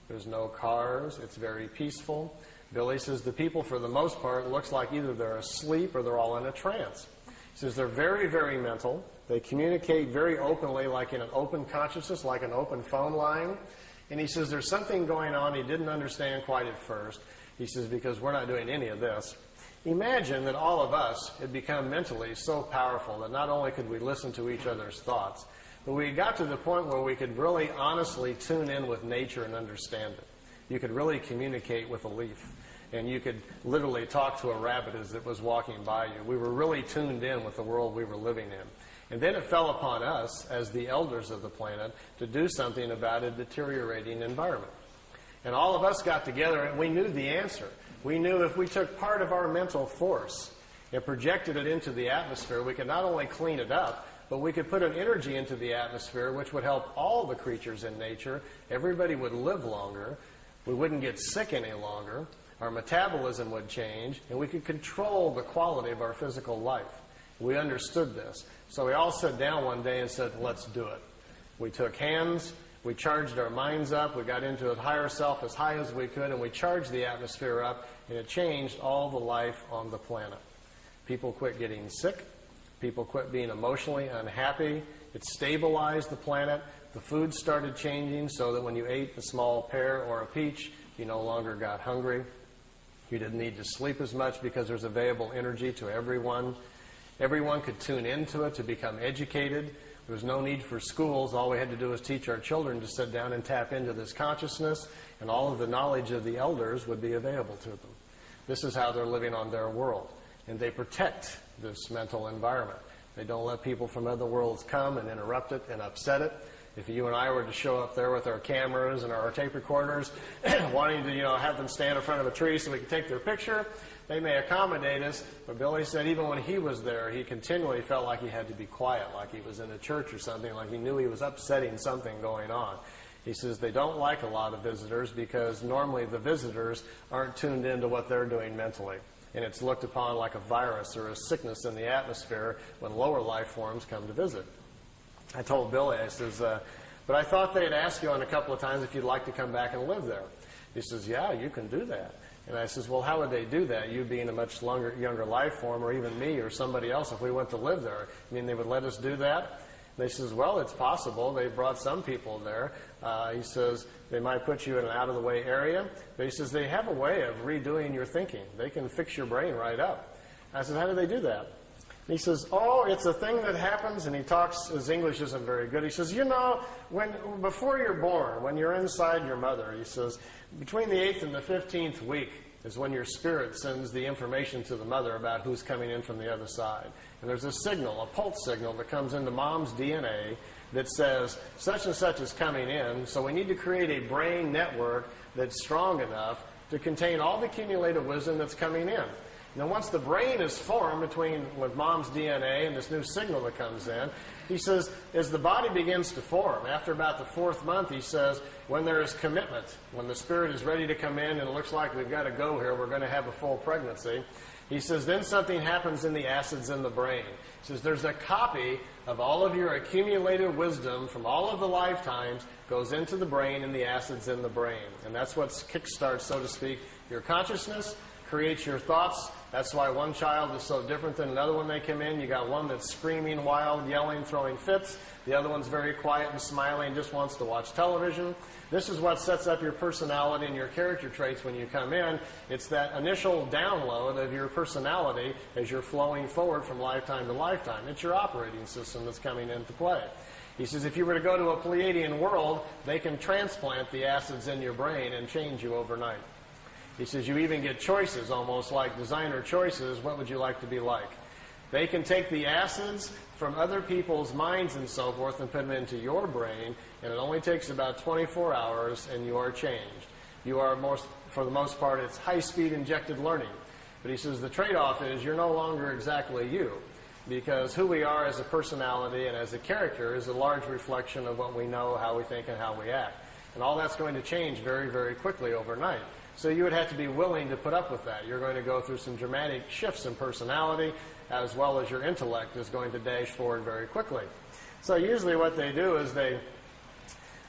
There's no cars. It's very peaceful. Billy says the people, for the most part, looks like either they're asleep or they're all in a trance. He says they're very, very mental. They communicate very openly, like in an open consciousness, like an open phone line. And he says there's something going on he didn't understand quite at first. He says, because we're not doing any of this. Imagine that all of us had become mentally so powerful that not only could we listen to each other's thoughts, but we got to the point where we could really honestly tune in with nature and understand it. You could really communicate with a leaf. And you could literally talk to a rabbit as it was walking by you. We were really tuned in with the world we were living in. And then it fell upon us, as the elders of the planet, to do something about a deteriorating environment. And all of us got together and we knew the answer. We knew if we took part of our mental force and projected it into the atmosphere, we could not only clean it up, but we could put an energy into the atmosphere which would help all the creatures in nature. Everybody would live longer. We wouldn't get sick any longer. Our metabolism would change, and we could control the quality of our physical life. We understood this. So we all sat down one day and said, let's do it. We took hands, we charged our minds up, we got into a higher self as high as we could, and we charged the atmosphere up, and it changed all the life on the planet. People quit getting sick. People quit being emotionally unhappy. It stabilized the planet. The food started changing so that when you ate a small pear or a peach, you no longer got hungry. You didn't need to sleep as much because there's available energy to everyone. Everyone could tune into it to become educated. There was no need for schools. All we had to do was teach our children to sit down and tap into this consciousness, and all of the knowledge of the elders would be available to them. This is how they're living on their world. And they protect this mental environment. They don't let people from other worlds come and interrupt it and upset it. If you and I were to show up there with our cameras and our tape recorders, wanting to, have them stand in front of a tree so we can take their picture, they may accommodate us. But Billy said even when he was there, he continually felt like he had to be quiet, like he was in a church or something, like he knew he was upsetting something going on. He says they don't like a lot of visitors because normally the visitors aren't tuned into what they're doing mentally. And it's looked upon like a virus or a sickness in the atmosphere when lower life forms come to visit. I told Billy, I says, but I thought they'd ask you on a couple of times if you'd like to come back and live there. He says, yeah, you can do that. And I says, well, how would they do that? You being a much younger life form, or even me or somebody else, if we went to live there, I mean, they would let us do that? And they says, well, it's possible. They brought some people there. He says, they might put you in an out-of-the-way area. But he says, they have a way of redoing your thinking. They can fix your brain right up. I said, how do they do that? And he says, oh, it's a thing that happens, and he talks, his English isn't very good. He says, before you're born, when you're inside your mother, he says, between the 8th and the 15th week is when your spirit sends the information to the mother about who's coming in from the other side. And there's a signal, a pulse signal that comes into mom's DNA that says such and such is coming in, so we need to create a brain network that's strong enough to contain all the accumulated wisdom that's coming in. Now, once the brain is formed with mom's DNA and this new signal that comes in, he says, as the body begins to form, after about the 4th month, he says, when there is commitment, when the spirit is ready to come in and it looks like we've got to go here, we're going to have a full pregnancy, he says, then something happens in the acids in the brain. He says, there's a copy of all of your accumulated wisdom from all of the lifetimes goes into the brain and the acids in the brain. And that's what kickstarts, so to speak, your consciousness, creates your thoughts. That's why one child is so different than another when they come in. You got one that's screaming, wild, yelling, throwing fits. The other one's very quiet and smiling, just wants to watch television. This is what sets up your personality and your character traits when you come in. It's that initial download of your personality as you're flowing forward from lifetime to lifetime. It's your operating system that's coming into play. He says if you were to go to a Pleiadian world, they can transplant the acids in your brain and change you overnight. He says you even get choices, almost like designer choices. What would you like to be like? They can take the acids from other people's minds and so forth and put them into your brain, and it only takes about 24 hours, and you are changed. You are, for the most part, it's high-speed injected learning. But he says the trade-off is you're no longer exactly you, because who we are as a personality and as a character is a large reflection of what we know, how we think, and how we act. And all that's going to change very, very quickly overnight. So you would have to be willing to put up with that. You're going to go through some dramatic shifts in personality, as well as your intellect is going to dash forward very quickly. So usually what they do is they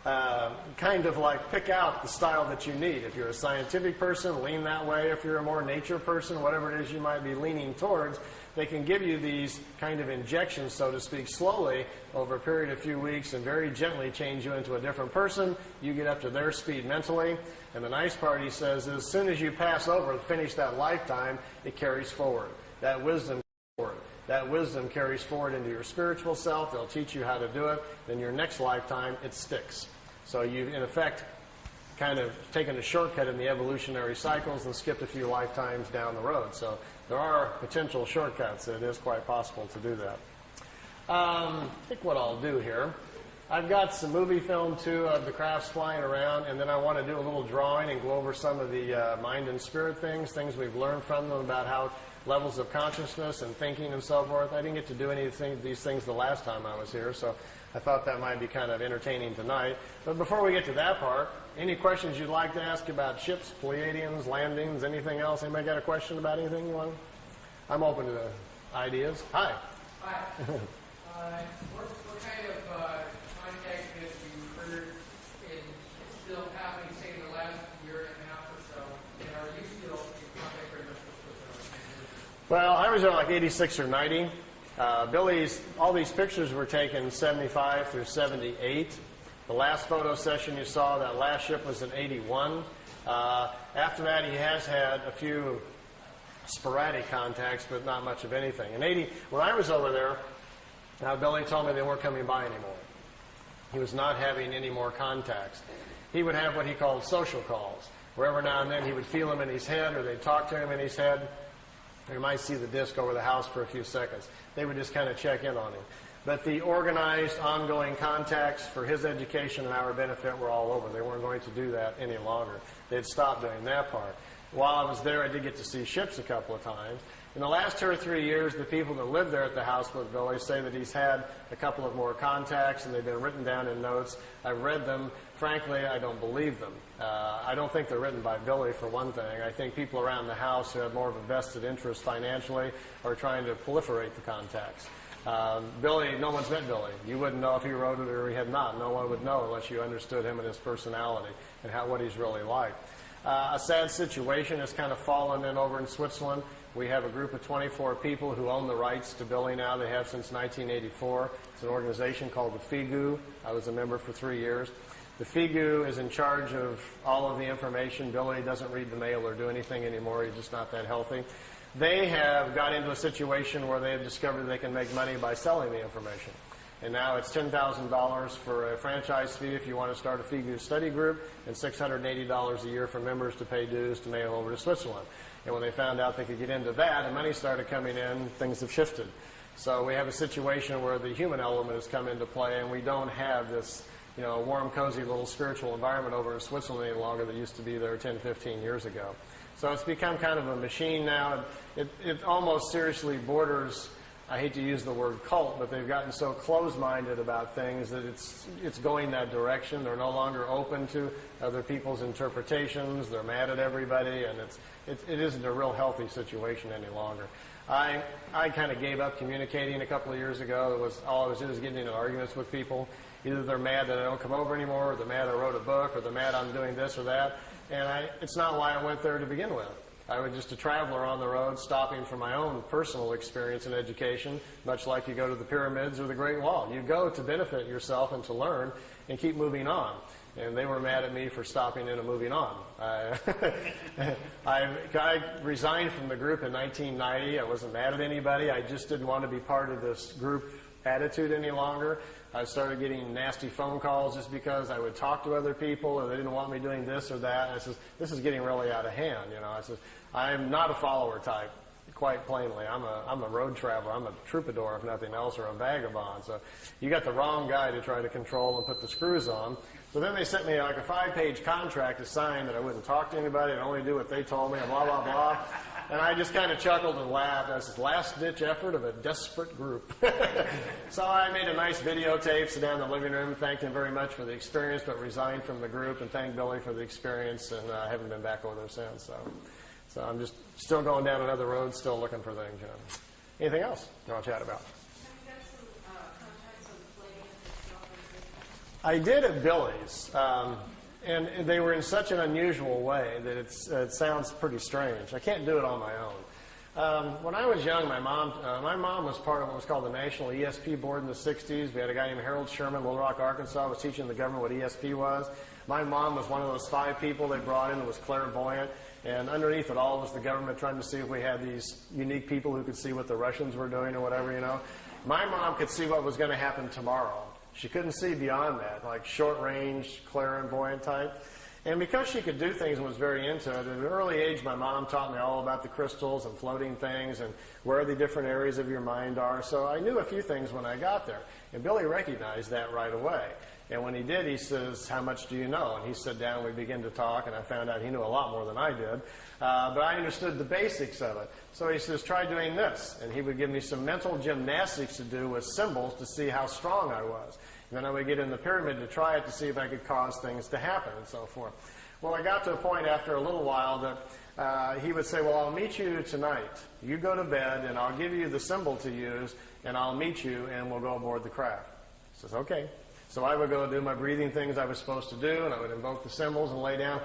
kind of like pick out the style that you need. If you're a scientific person, lean that way. If you're a more nature person, whatever it is you might be leaning towards, they can give you these kind of injections, so to speak, slowly over a period of a few weeks and very gently change you into a different person. You get up to their speed mentally. And the nice part, he says, is as soon as you pass over and finish that lifetime, it carries forward. That wisdom carries forward. That wisdom carries forward into your spiritual self. They'll teach you how to do it. Then your next lifetime, it sticks. So you've, in effect, kind of taken a shortcut in the evolutionary cycles and skipped a few lifetimes down the road. So there are potential shortcuts. It is quite possible to do that. I think what I'll do here, I've got some movie film, too, of the crafts flying around, and then I want to do a little drawing and go over some of the mind and spirit things we've learned from them about how levels of consciousness and thinking and so forth. I didn't get to do any of these things the last time I was here, so I thought that might be kind of entertaining tonight. But before we get to that part, any questions you'd like to ask about ships, Pleiadians, landings, anything else? Anybody got a question about anything you want? I'm open to ideas. Hi. Hi. What kind of contact have you heard is still happening, say, in the last year and a half or so? And are you still in contact very much with them? Well, I was around like 86 or 90. All these pictures were taken 75 through 78. The last photo session you saw, that last ship was in 81. After that, he has had a few sporadic contacts, but not much of anything. In 80, when I was over there, Billy told me they weren't coming by anymore. He was not having any more contacts. He would have what he called social calls, where every now and then he would feel them in his head, or they'd talk to him in his head. You might see the disc over the house for a few seconds. They would just kind of check in on him. But the organized, ongoing contacts for his education and our benefit were all over. They weren't going to do that any longer. They'd stopped doing that part. While I was there, I did get to see ships a couple of times. In the last 2 or 3 years, the people that live there at the house with Billy say that he's had a couple of more contacts, and they've been written down in notes. I've read them. Frankly, I don't believe them. I don't think they're written by Billy, for one thing. I think people around the house who have more of a vested interest financially are trying to proliferate the contacts. Billy, no one's met Billy. You wouldn't know if he wrote it or he had not. No one would know unless you understood him and his personality and what he's really like. A sad situation has kind of fallen in over in Switzerland. We have a group of 24 people who own the rights to Billy now. They have since 1984. It's an organization called the FIGU. I was a member for 3 years. The FIGU is in charge of all of the information. Billy doesn't read the mail or do anything anymore. He's just not that healthy. They have got into a situation where they have discovered they can make money by selling the information. And now it's $10,000 for a franchise fee if you want to start a FIGU study group, and $680 a year for members to pay dues to mail over to Switzerland. And when they found out they could get into that and money started coming in, things have shifted. So we have a situation where the human element has come into play, and we don't have this warm, cozy little spiritual environment over in Switzerland any longer that used to be there 10, 15 years ago. So it's become kind of a machine now. It almost seriously borders, I hate to use the word cult, but they've gotten so closed-minded about things that it's going that direction. They're no longer open to other people's interpretations. They're mad at everybody, and it isn't a real healthy situation any longer. I kind of gave up communicating a couple of years ago. All I was doing was getting into arguments with people. Either they're mad that I don't come over anymore, or they're mad I wrote a book, or they're mad I'm doing this or that. And it's not why I went there to begin with. I was just a traveler on the road, stopping for my own personal experience and education, much like you go to the pyramids or the Great Wall. You go to benefit yourself and to learn and keep moving on. And they were mad at me for stopping in and moving on. I resigned from the group in 1990. I wasn't mad at anybody. I just didn't want to be part of this group attitude any longer. I started getting nasty phone calls just because I would talk to other people and they didn't want me doing this or that. And I said, this is getting really out of hand. I said, I'm not a follower type, quite plainly. I'm a road traveler. I'm a troubadour, if nothing else, or a vagabond. So you got the wrong guy to try to control and put the screws on. So then they sent me like a 5-page contract to sign that I wouldn't talk to anybody and only do what they told me and blah, blah, blah. And I just kind of chuckled and laughed. That was this last-ditch effort of a desperate group. So I made a nice videotape, sit down in the living room, thanked him very much for the experience, but resigned from the group, and thanked Billy for the experience, and I haven't been back over there since. So I'm just still going down another road, still looking for things. Anything else you want to chat about? I did at Billy's, and they were in such an unusual way that it sounds pretty strange. I can't do it on my own. When I was young, my mom was part of what was called the National ESP Board in the 60s. We had a guy named Harold Sherman, Little Rock, Arkansas, was teaching the government what ESP was. My mom was one of those 5 people they brought in that was clairvoyant, and underneath it all was the government trying to see if we had these unique people who could see what the Russians were doing or whatever, My mom could see what was going to happen tomorrow. She couldn't see beyond that, like short-range, clairvoyant type. And because she could do things and was very into it, at an early age, my mom taught me all about the crystals and floating things and where the different areas of your mind are. So I knew a few things when I got there. And Billy recognized that right away. And when he did, he says, how much do you know? And he sat down, we began to talk, and I found out he knew a lot more than I did. But I understood the basics of it. So he says, try doing this. And he would give me some mental gymnastics to do with symbols to see how strong I was. And then I would get in the pyramid to try it to see if I could cause things to happen and so forth. Well, I got to a point after a little while that he would say, well, I'll meet you tonight. You go to bed, and I'll give you the symbol to use, and I'll meet you, and we'll go aboard the craft. He says, okay. So I would go do my breathing things I was supposed to do, and I would invoke the symbols and lay down,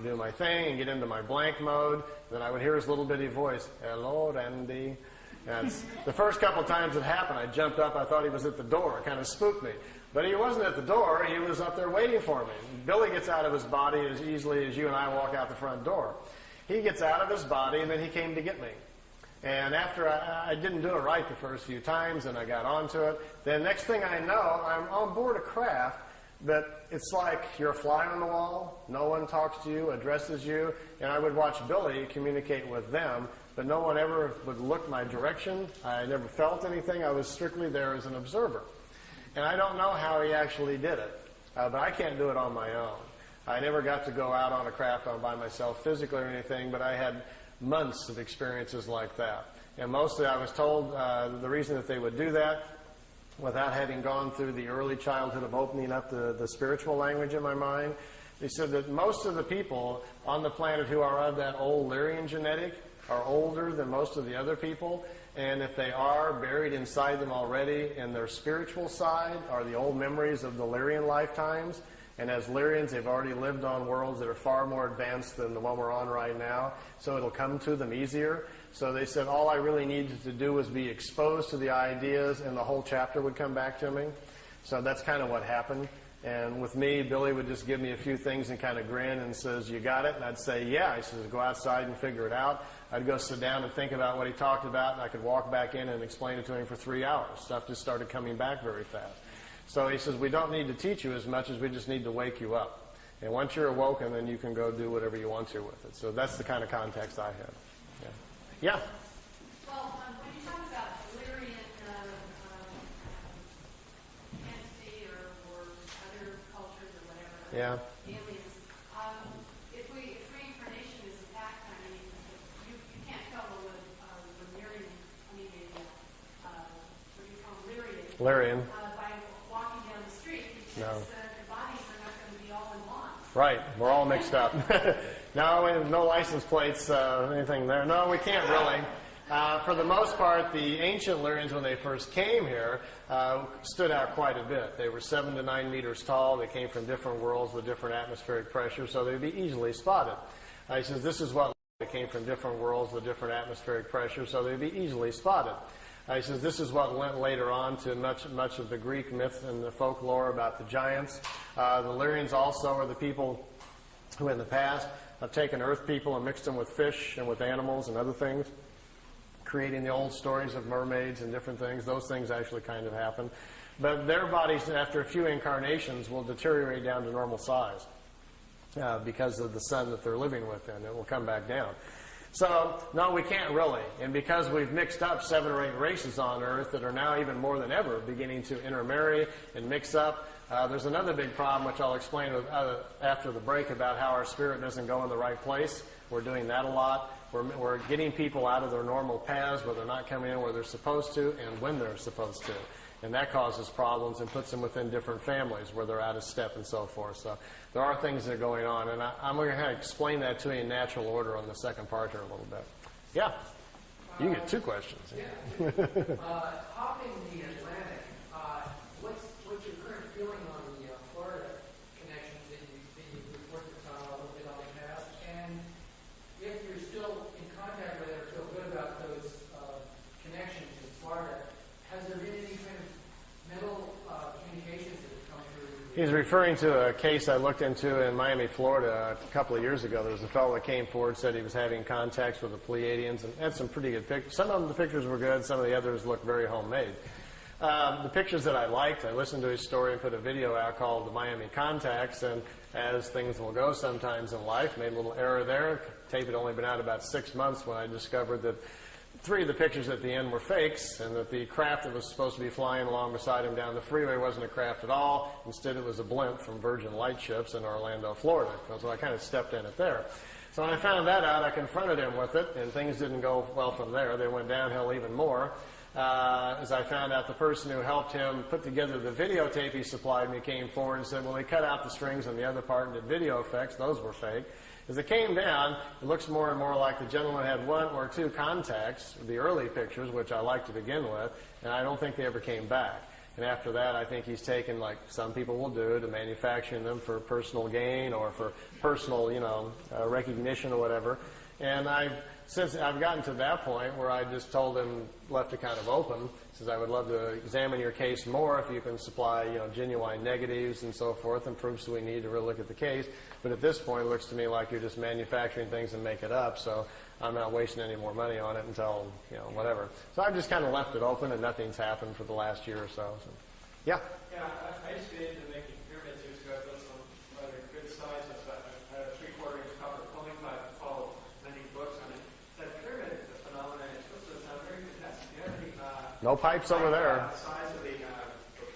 do my thing, and get into my blank mode. Then I would hear his little bitty voice, hello, Randy. And the first couple times it happened, I jumped up. I thought he was at the door. It kind of spooked me. But he wasn't at the door. He was up there waiting for me. Billy gets out of his body as easily as you and I walk out the front door. He gets out of his body, and then he came to get me. And after I didn't do it right the first few times, and I got onto it, then next thing I know, I'm on board a craft, but it's like you're a fly on the wall. No one talks to you, addresses you. And I would watch Billy communicate with them, but but no one ever would look my direction. I never felt anything. I was strictly there as an observer. And I don't know how he actually did it, but I can't do it on my own. I never got to go out on a craft all by myself physically or anything, but I had months of experiences like that. And mostly I was told the reason that they would do that, without having gone through the early childhood of opening up the spiritual language in my mind, they said that most of the people on the planet who are of that old Lyrian genetic are older than most of the other people. And if they are, buried inside them already in their spiritual side are the old memories of the Lyrian lifetimes. And as Lyrians, they've already lived on worlds that are far more advanced than the one we're on right now, so it'll come to them easier. So they said all I really needed to do was be exposed to the ideas, and the whole chapter would come back to me. So that's kind of what happened. And with me, Billy would just give me a few things and kind of grin and says, "You got it?" And I'd say, "Yeah." He says, "Go outside and figure it out." I'd go sit down and think about what he talked about, and I could walk back in and explain it to him for 3 hours. Stuff just started coming back very fast. So he says, "We don't need to teach you as much as we just need to wake you up. And once you're awoken, then you can go do whatever you want to with it." So that's the kind of context I have. Yeah? Well, when you talk about Lyrian entity or other cultures or whatever, aliens, if reincarnation is a fact, I mean, you can't tell the Lyrian, I mean, what do you call them, Lyrian. by walking down the street, because their bodies are not going to be all in one. Right. We're all mixed up. No license plates, anything there. No, we can't really. For the most part, the ancient Lyrians, when they first came here, stood out quite a bit. They were 7 to 9 meters tall. They came from different worlds with different atmospheric pressure, so they'd be easily spotted. He says, "This is what..." They came from different worlds with different atmospheric pressure, so they'd be easily spotted. He says, "This is what went later on to much of the Greek myth and the folklore about the giants." The Lyrians also are the people who in the past have taken earth people and mixed them with fish and with animals and other things, creating the old stories of mermaids and different things. Those things actually kind of happen. But their bodies, after a few incarnations, will deteriorate down to normal size because of the sun that they're living within. It will come back down. So, no, we can't really. And because we've mixed up 7 or 8 races on Earth that are now even more than ever beginning to intermarry and mix up, there's another big problem, which I'll explain after the break, about how our spirit doesn't go in the right place. We're doing that a lot. We're getting people out of their normal paths where they're not coming in where they're supposed to and when they're supposed to. And that causes problems and puts them within different families where they're out of step and so forth. So there are things that are going on. And I'm going to kind of explain that to you in natural order on the second part here a little bit. Yeah? You get 2 questions. Yeah. Hopping the Atlantic, what's your current feeling on the Florida connections that you've worked a little bit on the past? And if you're still in contact with it or feel good about those connections in Florida, has there been any kind of mental communications that have come through? He's referring to a case I looked into in Miami, Florida a couple of years ago. There was a fellow that came forward, said he was having contacts with the Pleiadians, and had some pretty good pictures. Some of the pictures were good. Some of the others looked very homemade. The pictures that I liked, I listened to his story and put a video out called The Miami Contacts, and as things will go sometimes in life, made a little error there. Tape had only been out about 6 months when I discovered that 3 of the pictures at the end were fakes, and that the craft that was supposed to be flying along beside him down the freeway wasn't a craft at all. Instead, it was a blimp from Virgin Lightships in Orlando, Florida. So I kind of stepped in it there. So when I found that out, I confronted him with it, and things didn't go well from there. They went downhill even more. As I found out, the person who helped him put together the videotape he supplied me came forward and said, well, they cut out the strings on the other part and did video effects. Those were fake. As it came down, it looks more and more like the gentleman had 1 or 2 contacts, the early pictures, which I liked to begin with, and I don't think they ever came back. And after that, I think he's taken, like some people will do, to manufacturing them for personal gain or for personal, recognition or whatever. And since I've gotten to that point where I just told him, left it kind of open, says I would love to examine your case more if you can supply, genuine negatives and so forth and proofs we need to really look at the case. But at this point, it looks to me like you're just manufacturing things and make it up, so I'm not wasting any more money on it until, whatever. So I've just kind of left it open, and nothing's happened for the last year or so. Yeah? Yeah, I used to get into making pyramids years ago. I've done some rather good sizes. I had a 3/4 inch copper coin. I followed many books on it. That pyramid phenomenon No pipes over there. The size of the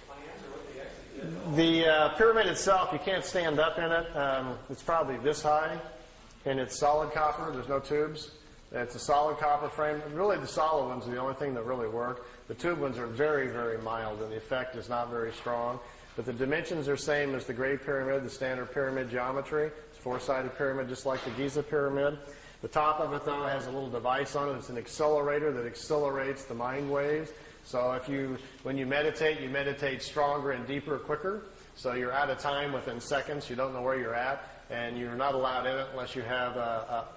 plans or what they actually did? The pyramid itself, you can't stand up in it. It's probably this high, and it's solid copper. There's no tubes. It's a solid copper frame. Really, the solid ones are the only thing that really work. The tube ones are very, very mild, and the effect is not very strong. But the dimensions are same as the Great Pyramid, the standard pyramid geometry. It's a four-sided pyramid, just like the Giza pyramid. The top of it, though, has a little device on it. It's an accelerator that accelerates the mind waves. So when you meditate stronger and deeper, quicker. So you're out of time within seconds. You don't know where you're at, and you're not allowed in it unless you have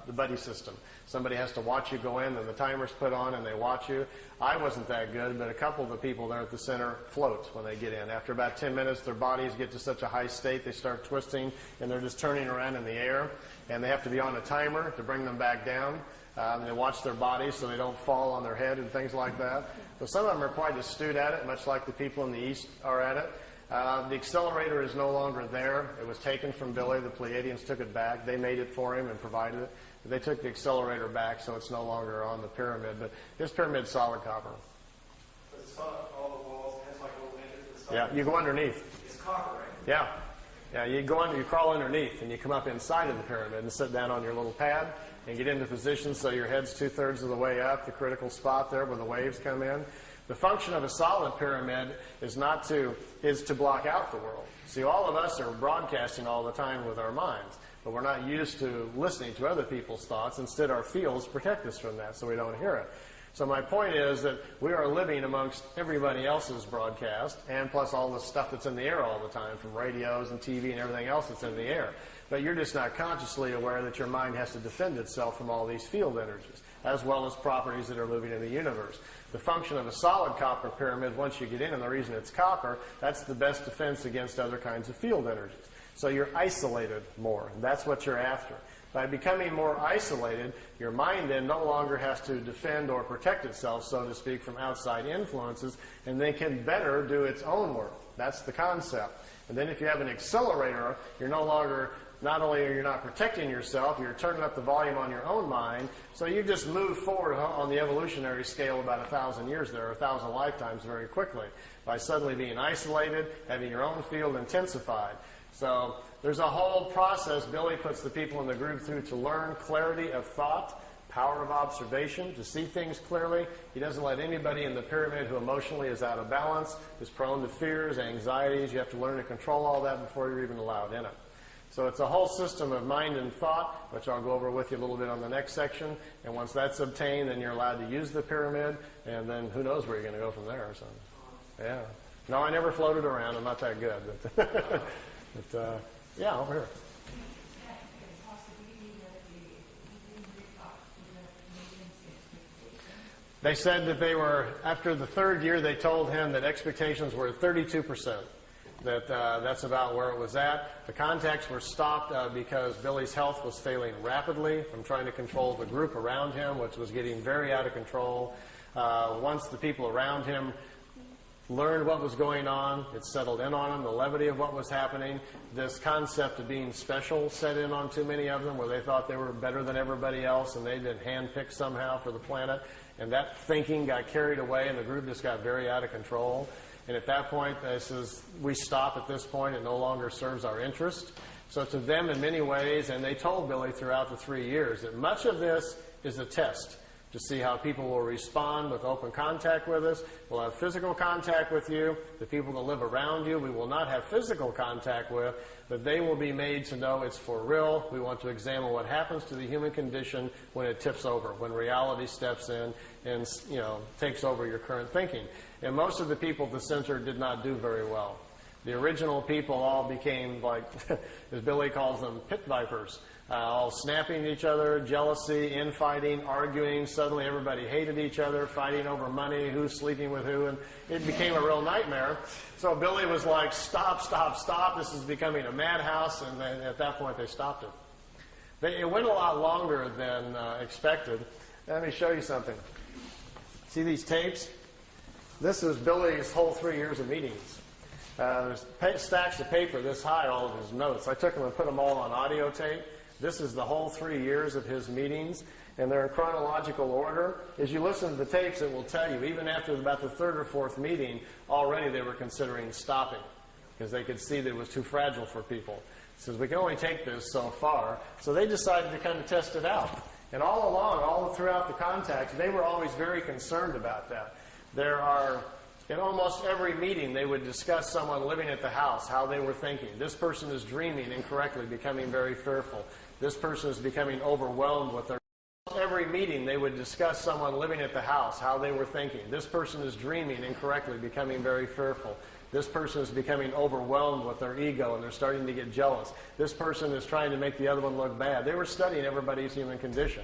the buddy system. Somebody has to watch you go in, and the timer's put on, and they watch you. I wasn't that good, but a couple of the people there at the center float when they get in. After about 10 minutes, their bodies get to such a high state, they start twisting, and they're just turning around in the air. And they have to be on a timer to bring them back down. They watch their bodies so they don't fall on their head and things like that. So some of them are quite astute at it, much like the people in the East are at it. The accelerator is no longer there. It was taken from Billy. The Pleiadians took it back. They made it for him and provided it. They took the accelerator back, so it's no longer on the pyramid. But this pyramid's solid copper. But it's all the walls has like a little entrance inside. Yeah, you go underneath. It's copper, right? Yeah. Yeah, you crawl underneath, and you come up inside of the pyramid and sit down on your little pad and get into position so your head's 2/3 of the way up, the critical spot there where the waves come in. The function of a solid pyramid is to block out the world. See, all of us are broadcasting all the time with our minds, but we're not used to listening to other people's thoughts. Instead, our fields protect us from that so we don't hear it. So my point is that we are living amongst everybody else's broadcast, and plus all the stuff that's in the air all the time, from radios and TV and everything else that's in the air. But you're just not consciously aware that your mind has to defend itself from all these field energies, as well as properties that are moving in the universe. The function of a solid copper pyramid, once you get in, and the reason it's copper, that's the best defense against other kinds of field energies. So you're isolated more, and that's what you're after. By becoming more isolated, your mind then no longer has to defend or protect itself, so to speak, from outside influences, and then can better do its own work. That's the concept. And then if you have an accelerator, you're no longer, not only are you not protecting yourself, you're turning up the volume on your own mind, so you just move forward on the evolutionary scale about 1,000 years there, 1,000 lifetimes very quickly, by suddenly being isolated, having your own field intensified. So there's a whole process Billy puts the people in the group through to learn clarity of thought, power of observation, to see things clearly. He doesn't let anybody in the pyramid who emotionally is out of balance, is prone to fears, anxieties. You have to learn to control all that before you're even allowed in it. So it's a whole system of mind and thought, which I'll go over with you a little bit on the next section. And once that's obtained, then you're allowed to use the pyramid, and then who knows where you're going to go from there. So, yeah. No, I never floated around. I'm not that good. But yeah, over here. They said that they were, after the third year, they told him that expectations were 32%. That's about where it was at. The contacts were stopped because Billy's health was failing rapidly from trying to control the group around him, which was getting very out of control. Once the people around him learned what was going on, it settled in on them, the levity of what was happening. This concept of being special set in on too many of them, where they thought they were better than everybody else and they'd been handpicked somehow for the planet. And that thinking got carried away and the group just got very out of control. And at that point, we stop at this point. It no longer serves our interest. So to them, in many ways, and they told Billy throughout the 3 years, that much of this is a test to see how people will respond with open contact with us. We'll have physical contact with you. The people that live around you, we will not have physical contact with, but they will be made to know it's for real. We want to examine what happens to the human condition when it tips over, when reality steps in and takes over your current thinking. And most of the people at the center did not do very well. The original people all became, like, as Billy calls them, pit vipers. All snapping at each other, jealousy, infighting, arguing. Suddenly everybody hated each other, fighting over money, who's sleeping with who, and it became a real nightmare. So Billy was like, stop, stop, stop. This is becoming a madhouse, and then at that point they stopped it. It went a lot longer than expected. Let me show you something. See these tapes? This is Billy's whole 3 years of meetings. There's stacks of paper this high, all of his notes. I took them and put them all on audio tape. This is the whole 3 years of his meetings. and they're in chronological order. As you listen to the tapes, it will tell you, even after about the third or fourth meeting, already they were considering stopping because they could see that it was too fragile for people. It says, we can only take this so far. So they decided to kind of test it out. And all along, all throughout the contacts, they were always very concerned about that. In almost every meeting, they would discuss someone living at the house, how they were thinking. This person is dreaming incorrectly, becoming very fearful. This person is becoming overwhelmed with their... Every meeting, they would discuss someone living at the house, how they were thinking. This person is dreaming incorrectly, becoming very fearful. This person is becoming overwhelmed with their ego, and they're starting to get jealous. This person is trying to make the other one look bad. They were studying everybody's human condition.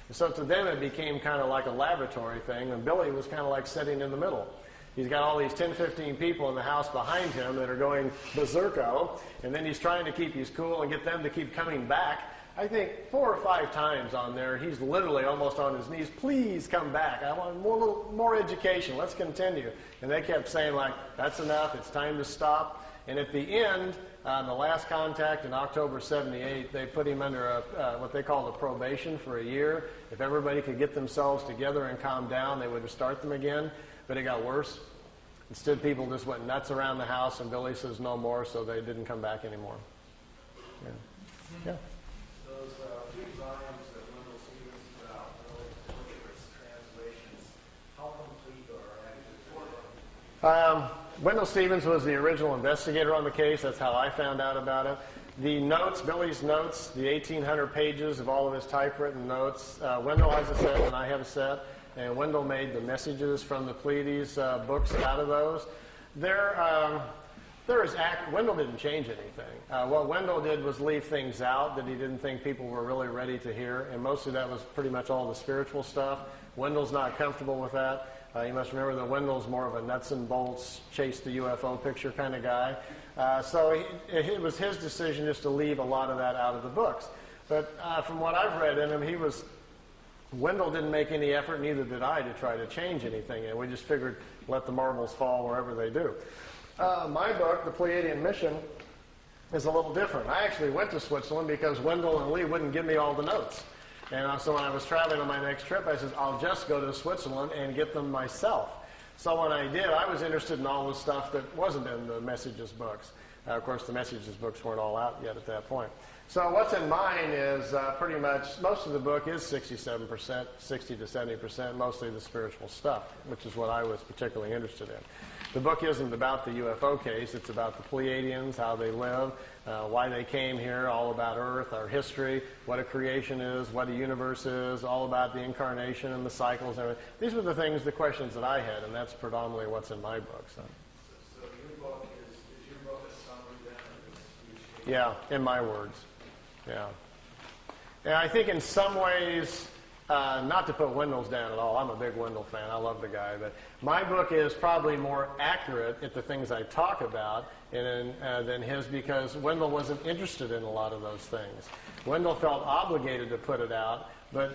And so to them, it became kind of like a laboratory thing, and Billy was kind of like sitting in the middle. He's got all these 10, 15 people in the house behind him that are going berserko, and then he's trying to keep his cool and get them to keep coming back. I think 4 or 5 times on there, he's literally almost on his knees. Please come back. I want more education. Let's continue. And they kept saying, like, that's enough. It's time to stop. And at the end, the last contact in October 78, they put him under what they called a probation for a year. If everybody could get themselves together and calm down, they would start them again. But it got worse. Instead, people just went nuts around the house, and Billy says no more, so they didn't come back anymore. Yeah. Those 3 volumes that Wendell Stevens put out, Literate translations, how complete or accurate? Wendell Stevens was the original investigator on the case. That's how I found out about it. The notes, Billy's notes, the 1,800 pages of all of his typewritten notes, Wendell has a set and I have a set. And Wendell made the messages from the Pleiades books out of those. Wendell didn't change anything. What Wendell did was leave things out that he didn't think people were really ready to hear, and mostly that was pretty much all the spiritual stuff. Wendell's not comfortable with that. You must remember that Wendell's more of a nuts and bolts, chase the UFO picture kind of guy. So it was his decision just to leave a lot of that out of the books. But from what I've read in him, Wendell didn't make any effort, neither did I, to try to change anything, and we just figured let the marbles fall wherever they do. My book, The Pleiadian Mission, is a little different. I actually went to Switzerland because Wendell and Lee wouldn't give me all the notes. And so when I was traveling on my next trip, I said, I'll just go to Switzerland and get them myself. So when I did, I was interested in all the stuff that wasn't in the Messages books. Of course, the Messages books weren't all out yet at that point. So what's in mine is pretty much, most of the book is 67%, 60 to 70%, mostly the spiritual stuff, which is what I was particularly interested in. The book isn't about the UFO case. It's about the Pleiadians, how they live, why they came here, all about Earth, our history, what a creation is, what a universe is, all about the incarnation and the cycles and everything. These were the things, the questions that I had, and that's predominantly what's in my book. So your book is your book a summary then? Yeah, in my words. Yeah. And I think in some ways, not to put Wendell's down at all. I'm a big Wendell fan. I love the guy. But my book is probably more accurate at the things I talk about than his because Wendell wasn't interested in a lot of those things. Wendell felt obligated to put it out, but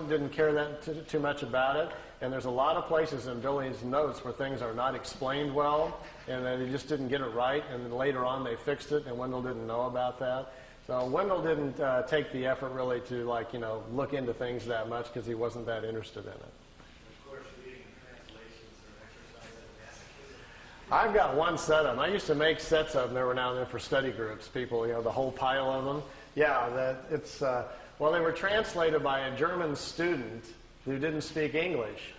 didn't care that too much about it. And there's a lot of places in Billy's notes where things are not explained well, and they just didn't get it right. And then later on they fixed it, and Wendell didn't know about that. So Wendell didn't take the effort really to look into things that much because he wasn't that interested in it. Of course, reading translations are an exercise in masochism. I've got one set of them. I used to make sets of them every now and then for study groups. People, the whole pile of them. Yeah, they were translated by a German student who didn't speak English.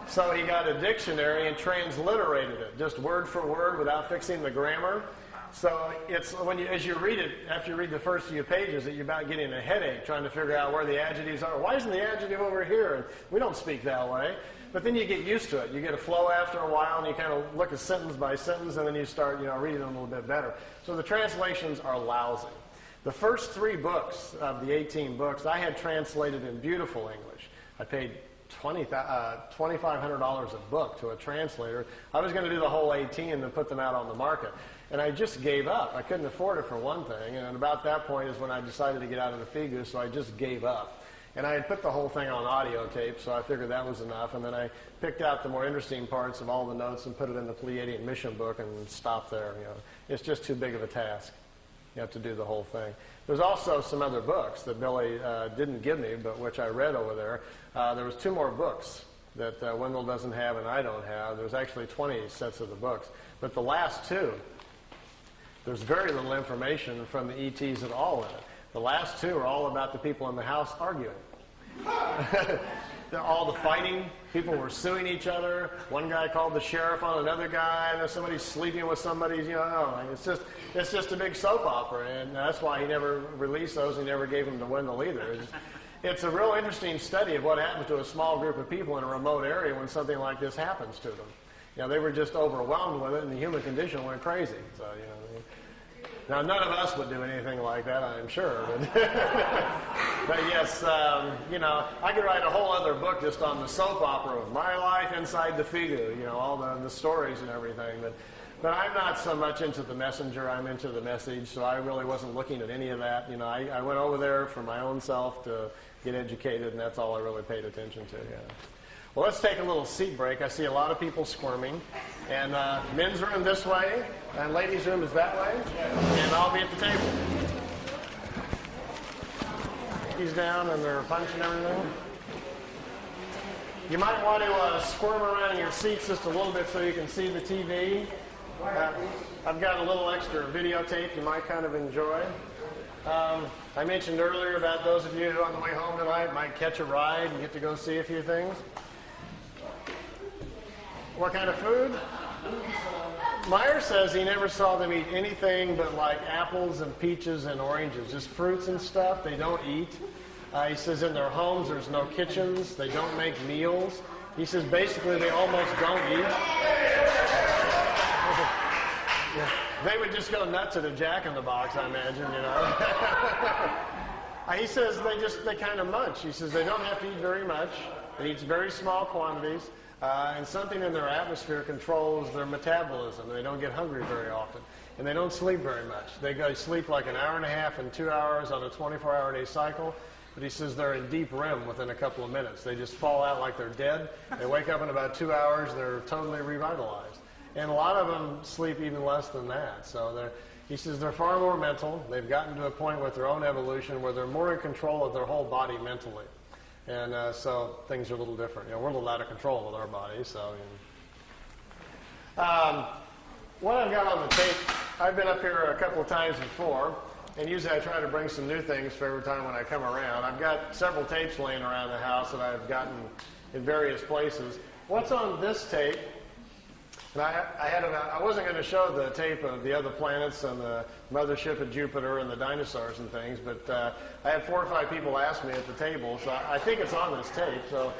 So he got a dictionary and transliterated it, just word for word without fixing the grammar. So it's as you read it, after you read the first few pages, that you're about getting a headache trying to figure out where the adjectives are. Why isn't the adjective over here? And we don't speak that way. But then you get used to it. You get a flow after a while, and you kind of look at sentence by sentence, and then you start, reading them a little bit better. So the translations are lousy. The first 3 books of the 18 books I had translated in beautiful English. I paid $2,500 a book to a translator. I was going to do the whole 18 and then put them out on the market. And I just gave up. I couldn't afford it for one thing. And about that point is when I decided to get out of the Figu, so I just gave up. And I had put the whole thing on audio tape, so I figured that was enough. And then I picked out the more interesting parts of all the notes and put it in the Pleiadian Mission book and stopped there. It's just too big of a task. to do the whole thing. There's also some other books that Billy didn't give me, but which I read over there. There was 2 more books that Wendell doesn't have and I don't have. There's actually 20 sets of the books. But the last 2, there's very little information from the ETs at all in it. The last 2 are all about the people in the house arguing. All the fighting, people were suing each other. One guy called the sheriff on another guy, and there's somebody sleeping with somebody. It's just a big soap opera, and that's why he never released those. He never gave them to Wendell either. It's a real interesting study of what happens to a small group of people in a remote area when something like this happens to them. They were just overwhelmed with it, and the human condition went crazy. So, now, none of us would do anything like that, I'm sure. But yes, I could write a whole other book just on the soap opera of my life inside the Figu, all the stories and everything. But I'm not so much into the messenger, I'm into the message, so I really wasn't looking at any of that. I went over there for my own self to get educated, and that's all I really paid attention to. Yeah. Well, let's take a little seat break. I see a lot of people squirming. And men's room this way, and ladies' room is that way. And I'll be at the table. He's down, and they're punching everything. You might want to squirm around in your seats just a little bit so you can see the TV. I've got a little extra videotape you might kind of enjoy. I mentioned earlier about those of you who on the way home tonight might catch a ride and get to go see a few things. What kind of food? Meier says he never saw them eat anything but like apples and peaches and oranges, just fruits and stuff. They don't eat. He says in their homes there's no kitchens. They don't make meals. He says basically they almost don't eat. Yeah. They would just go nuts at a Jack-in-the-Box, I imagine, He says they kind of munch. He says they don't have to eat very much. They eat very small quantities. And something in their atmosphere controls their metabolism. They don't get hungry very often. And they don't sleep very much. They sleep like an hour and a half and 2 hours on a 24-hour-a-day cycle. But he says they're in deep REM within a couple of minutes. They just fall out like they're dead. They wake up in about 2 hours. They're totally revitalized. And a lot of them sleep even less than that. So he says they're far more mental. They've gotten to a point with their own evolution where they're more in control of their whole body mentally. And so things are a little different. We're a little out of control with our bodies. So, what I've got on the tape, I've been up here a couple of times before, and usually I try to bring some new things for every time when I come around. I've got several tapes laying around the house that I've gotten in various places. What's on this tape? And I wasn't going to show the tape of the other planets and the mothership of Jupiter and the dinosaurs and things, but I had 4 or 5 people ask me at the table, so I think it's on this tape. So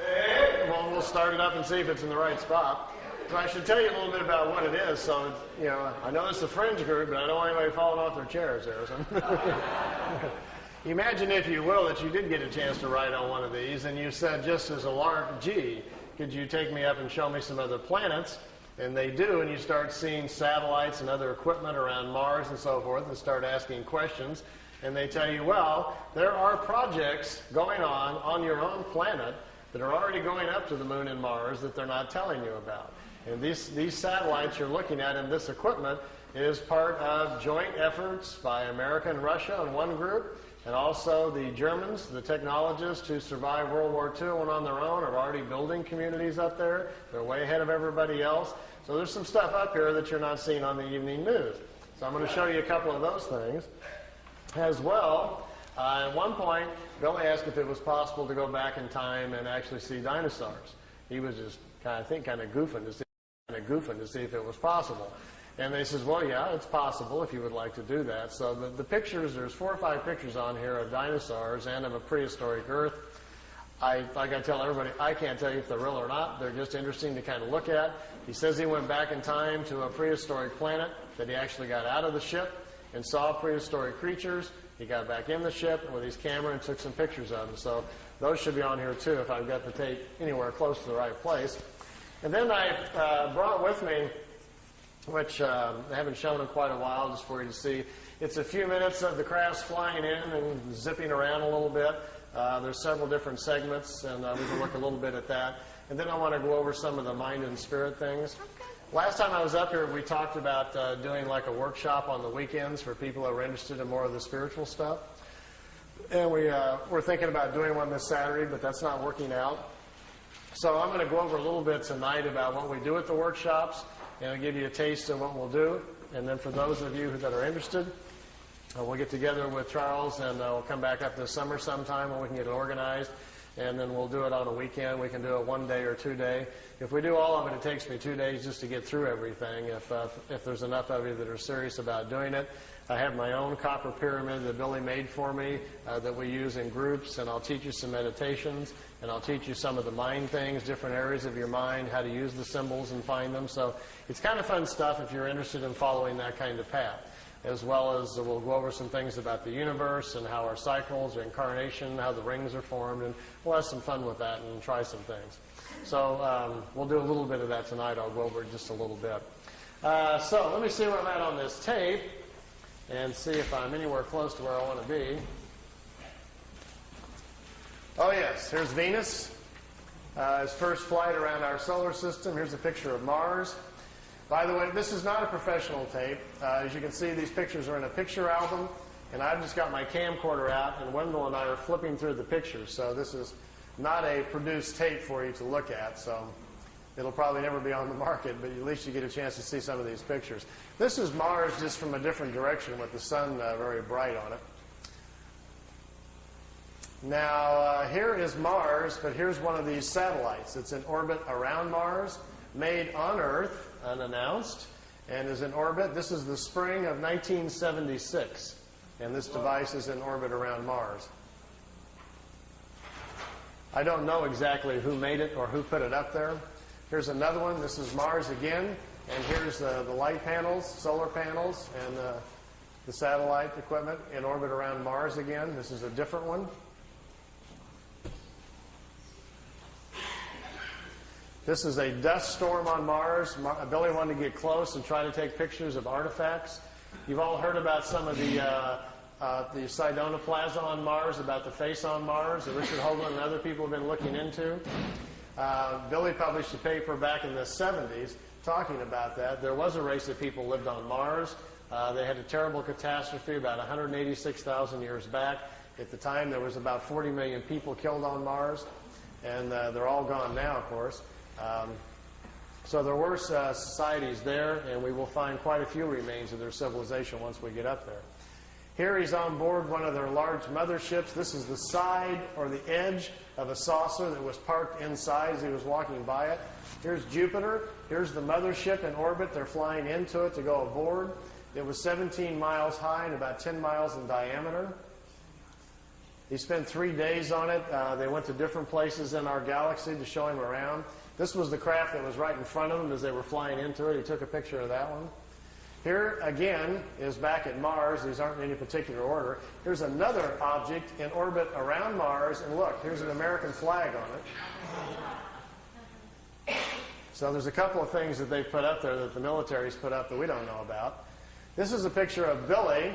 we'll start it up and see if it's in the right spot. So I should tell you a little bit about what it is. So I know this is a fringe group, but I don't want anybody falling off their chairs there. So. Imagine, if you will, that you did get a chance to ride on one of these, and you said, just as a lark, gee, could you take me up and show me some other planets? And they do, and you start seeing satellites and other equipment around Mars and so forth, and start asking questions. And they tell you, well, there are projects going on your own planet that are already going up to the moon and Mars that they're not telling you about. And these satellites you're looking at and this equipment is part of joint efforts by America and Russia in one group, and also the Germans, the technologists who survived World War II and went on their own, are already building communities up there. They're way ahead of everybody else. So there's some stuff up here that you're not seeing on the evening news. So I'm going to show you a couple of those things. As well, at one point, Billy asked if it was possible to go back in time and actually see dinosaurs. He was just kind of goofing to see if it was possible. And they says, well, yeah, it's possible if you would like to do that. So the pictures, there's 4 or 5 pictures on here of dinosaurs and of a prehistoric Earth. Like I tell everybody, I can't tell you if they're real or not. They're just interesting to kind of look at. He says he went back in time to a prehistoric planet, that he actually got out of the ship and saw prehistoric creatures. He got back in the ship with his camera and took some pictures of them. So those should be on here too if I've got the tape anywhere close to the right place. And then I brought with me, which I haven't shown in quite a while, just for you to see. It's a few minutes of the crafts flying in and zipping around a little bit. There's several different segments, and we can look a little bit at that. And then I want to go over some of the mind and spirit things. Last time I was up here, we talked about doing like a workshop on the weekends for people who are interested in more of the spiritual stuff. And we're thinking about doing one this Saturday, but that's not working out. So I'm going to go over a little bit tonight about what we do at the workshops, and I'll give you a taste of what we'll do. And then for those of you that are interested, we'll get together with Charles, and we'll come back up this summer sometime when we can get it organized. And then we'll do it on a weekend. We can do it 1 day or 2 day. If we do all of it, it takes me 2 days just to get through everything, if there's enough of you that are serious about doing it. I have my own copper pyramid that Billy made for me that we use in groups, and I'll teach you some meditations, and I'll teach you some of the mind things, different areas of your mind, how to use the symbols and find them. So it's kind of fun stuff if you're interested in following that kind of path, as well as we'll go over some things about the universe and how our cycles, our incarnation, how the rings are formed, and we'll have some fun with that and try some things. So we'll do a little bit of that tonight. I'll go over it just a little bit. So let me see where I'm at on this tape and see if I'm anywhere close to where I want to be. Oh, yes, here's Venus. His first flight around our solar system. Here's a picture of Mars. By the way, this is not a professional tape. As you can see, these pictures are in a picture album, and I've just got my camcorder out, and Wendell and I are flipping through the pictures. So this is not a produced tape for you to look at, so it'll probably never be on the market, but at least you get a chance to see some of these pictures. This is Mars just from a different direction with the sun very bright on it. Now, here is Mars, but here's one of these satellites. It's in orbit around Mars, made on Earth, unannounced, and is in orbit. This is the spring of 1976, and this device is in orbit around Mars. I don't know exactly who made it or who put it up there. Here's another one. This is Mars again, and here's the light panels, solar panels, and the satellite equipment in orbit around Mars again. This is a different one. This is a dust storm on Mars. Billy wanted to get close and try to take pictures of artifacts. You've all heard about some of the Sidonoplasma on Mars, about the face on Mars that Richard Hoagland and other people have been looking into. Billy published a paper back in the 70s talking about that. There was a race of people lived on Mars. They had a terrible catastrophe about 186,000 years back. At the time, there was about 40 million people killed on Mars, and they're all gone now, of course. So there were societies there, and we will find quite a few remains of their civilization once we get up there. Here he's on board one of their large motherships. This is the side or the edge of a saucer that was parked inside as he was walking by it. Here's Jupiter. Here's the mothership in orbit. They're flying into it to go aboard. It was 17 miles high and about 10 miles in diameter. He spent 3 days on it. They went to different places in our galaxy to show him around. This was the craft that was right in front of them as they were flying into it. He took a picture of that one. Here, again, is back at Mars. These aren't in any particular order. Here's another object in orbit around Mars. And look, here's an American flag on it. So there's a couple of things that they've put up there that the military's put up that we don't know about. This is a picture of Billy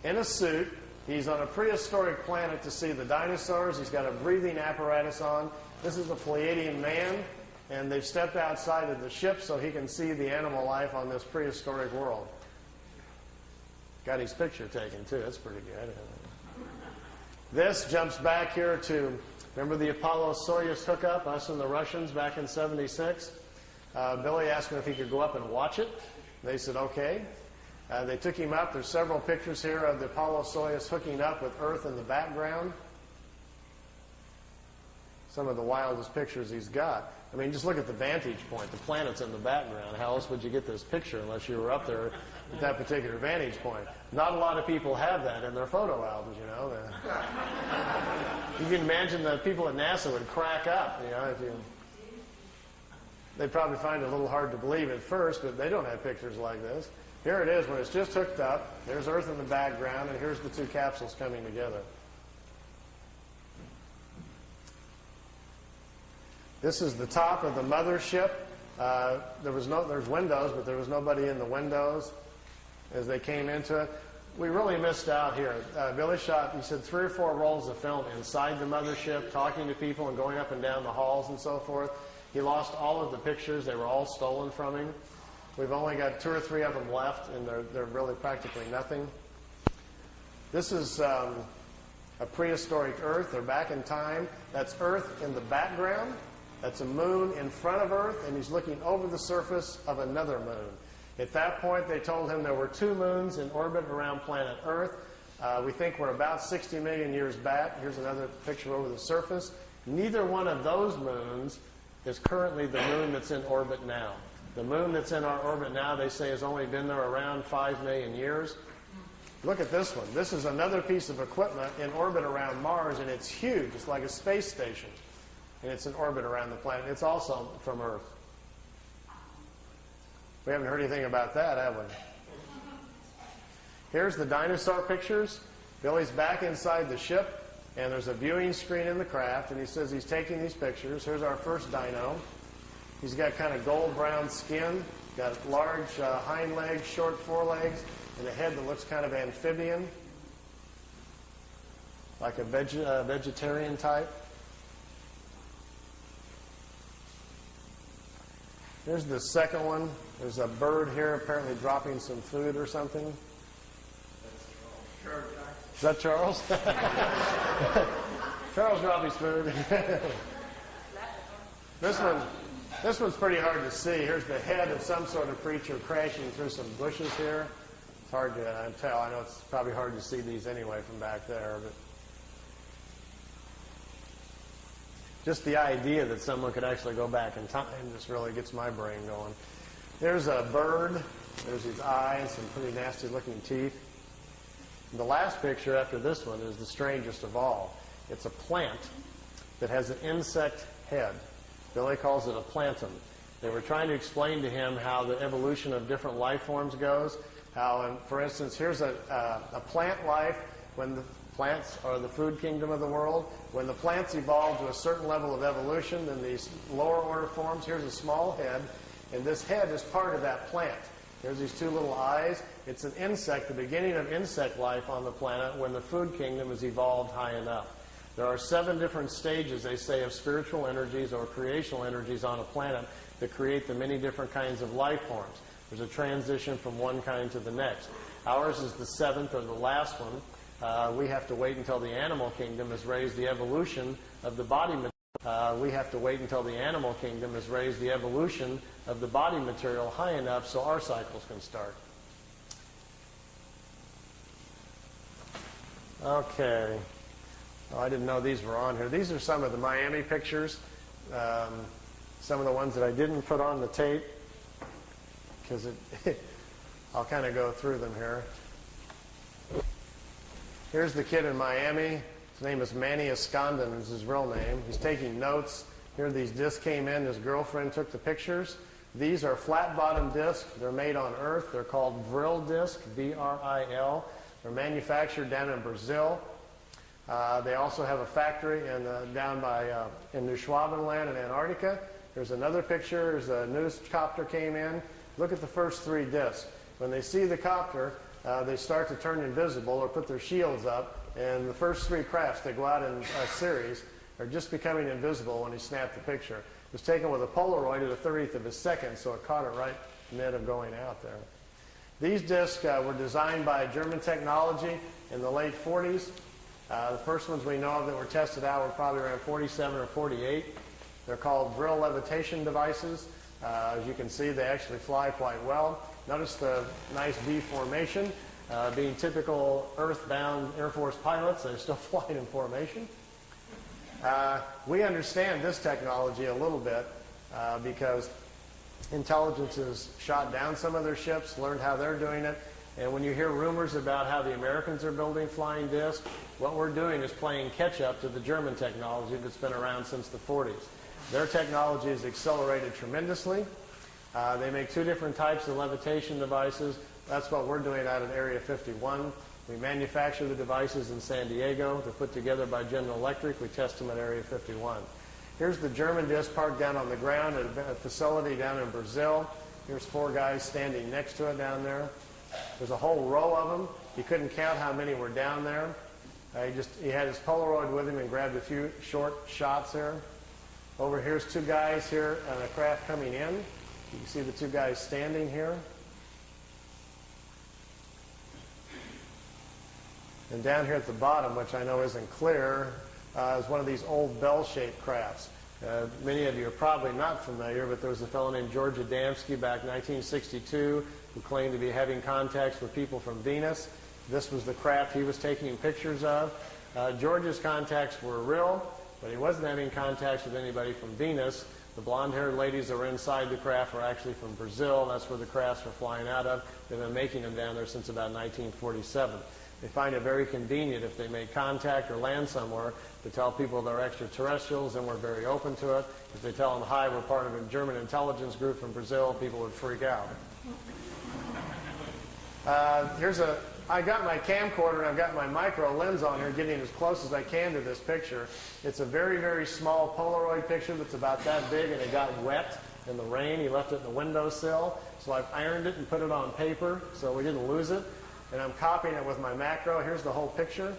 in a suit. He's on a prehistoric planet to see the dinosaurs. He's got a breathing apparatus on. This is a Pleiadian man. And they've stepped outside of the ship so he can see the animal life on this prehistoric world. Got his picture taken, too. That's pretty good. This jumps back here to, remember the Apollo-Soyuz hookup, us and the Russians back in 76? Billy asked him if he could go up and watch it. They said, okay. They took him up. There's several pictures here of the Apollo-Soyuz hooking up with Earth in the background. Some of the wildest pictures he's got. I mean, just look at the vantage point. The planet's in the background. How else would you get this picture unless you were up there at that particular vantage point? Not a lot of people have that in their photo albums, you know. You can imagine the people at NASA would crack up, you know, they'd probably find it a little hard to believe at first, but they don't have pictures like this. Here it is when it's just hooked up. There's Earth in the background, and here's the two capsules coming together. This is the top of the mothership. There's windows, but there was nobody in the windows as they came into it. We really missed out here. Billy shot, he said, 3 or 4 rolls of film inside the mothership, talking to people and going up and down the halls and so forth. He lost all of the pictures. They were all stolen from him. We've only got 2 or 3 of them left, and they're really practically nothing. This is a prehistoric Earth. They're back in time. That's Earth in the background. That's a moon in front of Earth, and he's looking over the surface of another moon. At that point, they told him there were 2 moons in orbit around planet Earth. We think we're about 60 million years back. Here's another picture over the surface. Neither one of those moons is currently the moon that's in orbit now. The moon that's in our orbit now, they say, has only been there around 5 million years. Look at this one. This is another piece of equipment in orbit around Mars, and it's huge. It's like a space station. And it's in orbit around the planet. It's also from Earth. We haven't heard anything about that, have we? Here's the dinosaur pictures. Billy's back inside the ship, and there's a viewing screen in the craft, and he says he's taking these pictures. Here's our first dino. He's got kind of gold-brown skin, got large hind legs, short forelegs, and a head that looks kind of amphibian, like a vegetarian type. Here's the second one. There's a bird here apparently dropping some food or something. Is that Charles? Charles dropped his food. This one's pretty hard to see. Here's the head of some sort of creature crashing through some bushes here. It's hard to tell. I know it's probably hard to see these anyway from back there, but just the idea that someone could actually go back in time just really gets my brain going. There's a bird. There's his eyes, some pretty nasty looking teeth. And the last picture after this one is the strangest of all. It's a plant that has an insect head. Billy calls it a plantum. They were trying to explain to him how the evolution of different life forms goes. How, for instance, here's a plant life when the plants are the food kingdom of the world. When the plants evolve to a certain level of evolution, then these lower order forms, here's a small head, and this head is part of that plant. There's these 2 little eyes. It's an insect, the beginning of insect life on the planet when the food kingdom has evolved high enough. There are 7 different stages, they say, of spiritual energies or creational energies on a planet that create the many different kinds of life forms. There's a transition from one kind to the next. Ours is the 7th or the last one. We have to wait until the animal kingdom has raised the evolution of the body material. We have to wait until the animal kingdom has raised the evolution of the body material high enough so our cycles can start. Okay. Oh, I didn't know these were on here. These are some of the Miami pictures. Some of the ones that I didn't put on the tape because I'll kind of go through them here. Here's the kid in Miami. His name is Manny Escondon is his real name. He's taking notes. Here these discs came in. His girlfriend took the pictures. These are flat-bottom discs. They're made on Earth. They're called Vril disc, V-R-I-L. They're manufactured down in Brazil. They also have a factory down in New Schwabenland in Antarctica. There's another picture. There's a news copter came in. Look at the first 3 discs. When they see the copter, they start to turn invisible or put their shields up. And the first 3 crafts that go out in a series are just becoming invisible when he snapped the picture. It was taken with a Polaroid at a 30th of a second, so it caught it right in the mid of going out there. These discs were designed by German technology in the late 40s. The first ones we know of that were tested out were probably around 47 or 48. They're called Vril levitation devices. As you can see, they actually fly quite well. Notice the nice V formation. Being typical earthbound Air Force pilots, they're still flying in formation. We understand this technology a little bit because intelligence has shot down some of their ships, learned how they're doing it. And when you hear rumors about how the Americans are building flying discs, what we're doing is playing catch-up to the German technology that's been around since the 40s. Their technology has accelerated tremendously. They make 2 different types of levitation devices. That's what we're doing out at Area 51. We manufacture the devices in San Diego. They're put together by General Electric. We test them at Area 51. Here's the German disc parked down on the ground at a facility down in Brazil. Here's 4 guys standing next to it down there. There's a whole row of them. He couldn't count how many were down there. He had his Polaroid with him and grabbed a few short shots there. Over here's 2 guys here on a craft coming in. You can see the two guys standing here. And down here at the bottom, which I know isn't clear, is one of these old bell-shaped crafts. Many of you are probably not familiar, but there was a fellow named George Adamski back in 1962 who claimed to be having contacts with people from Venus. This was the craft he was taking pictures of. George's contacts were real, but he wasn't having contacts with anybody from Venus. The blonde-haired ladies that were inside the craft were actually from Brazil. That's where the crafts were flying out of. They've been making them down there since about 1947. They find it very convenient if they make contact or land somewhere to tell people they're extraterrestrials, and we're very open to it. If they tell them, hi, we're part of a German intelligence group from Brazil, people would freak out. I got my camcorder and I've got my micro lens on here, getting as close as I can to this picture. It's a very, very small Polaroid picture that's about that big, and it got wet in the rain. He left it in the windowsill, so I've ironed it and put it on paper so we didn't lose it. And I'm copying it with my macro. Here's the whole picture.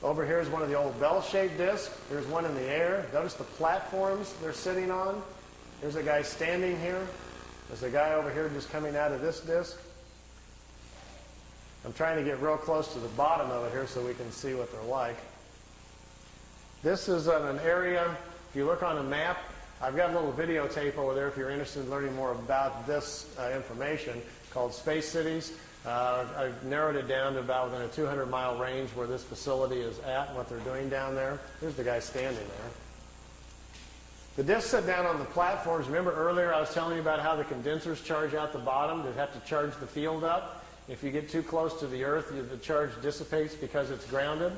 Over here is one of the old bell-shaped discs. Here's one in the air. Notice the platforms they're sitting on. There's a guy standing here. There's a guy over here just coming out of this disc. I'm trying to get real close to the bottom of it here so we can see what they're like. This is an area, if you look on a map, I've got a little videotape over there if you're interested in learning more about this information, called Space Cities. I've narrowed it down to about within a 200-mile range where this facility is at and what they're doing down there. Here's the guy standing there. The discs sit down on the platforms. Remember earlier I was telling you about how the condensers charge out the bottom to have to charge the field up? If you get too close to the Earth, the charge dissipates because it's grounded.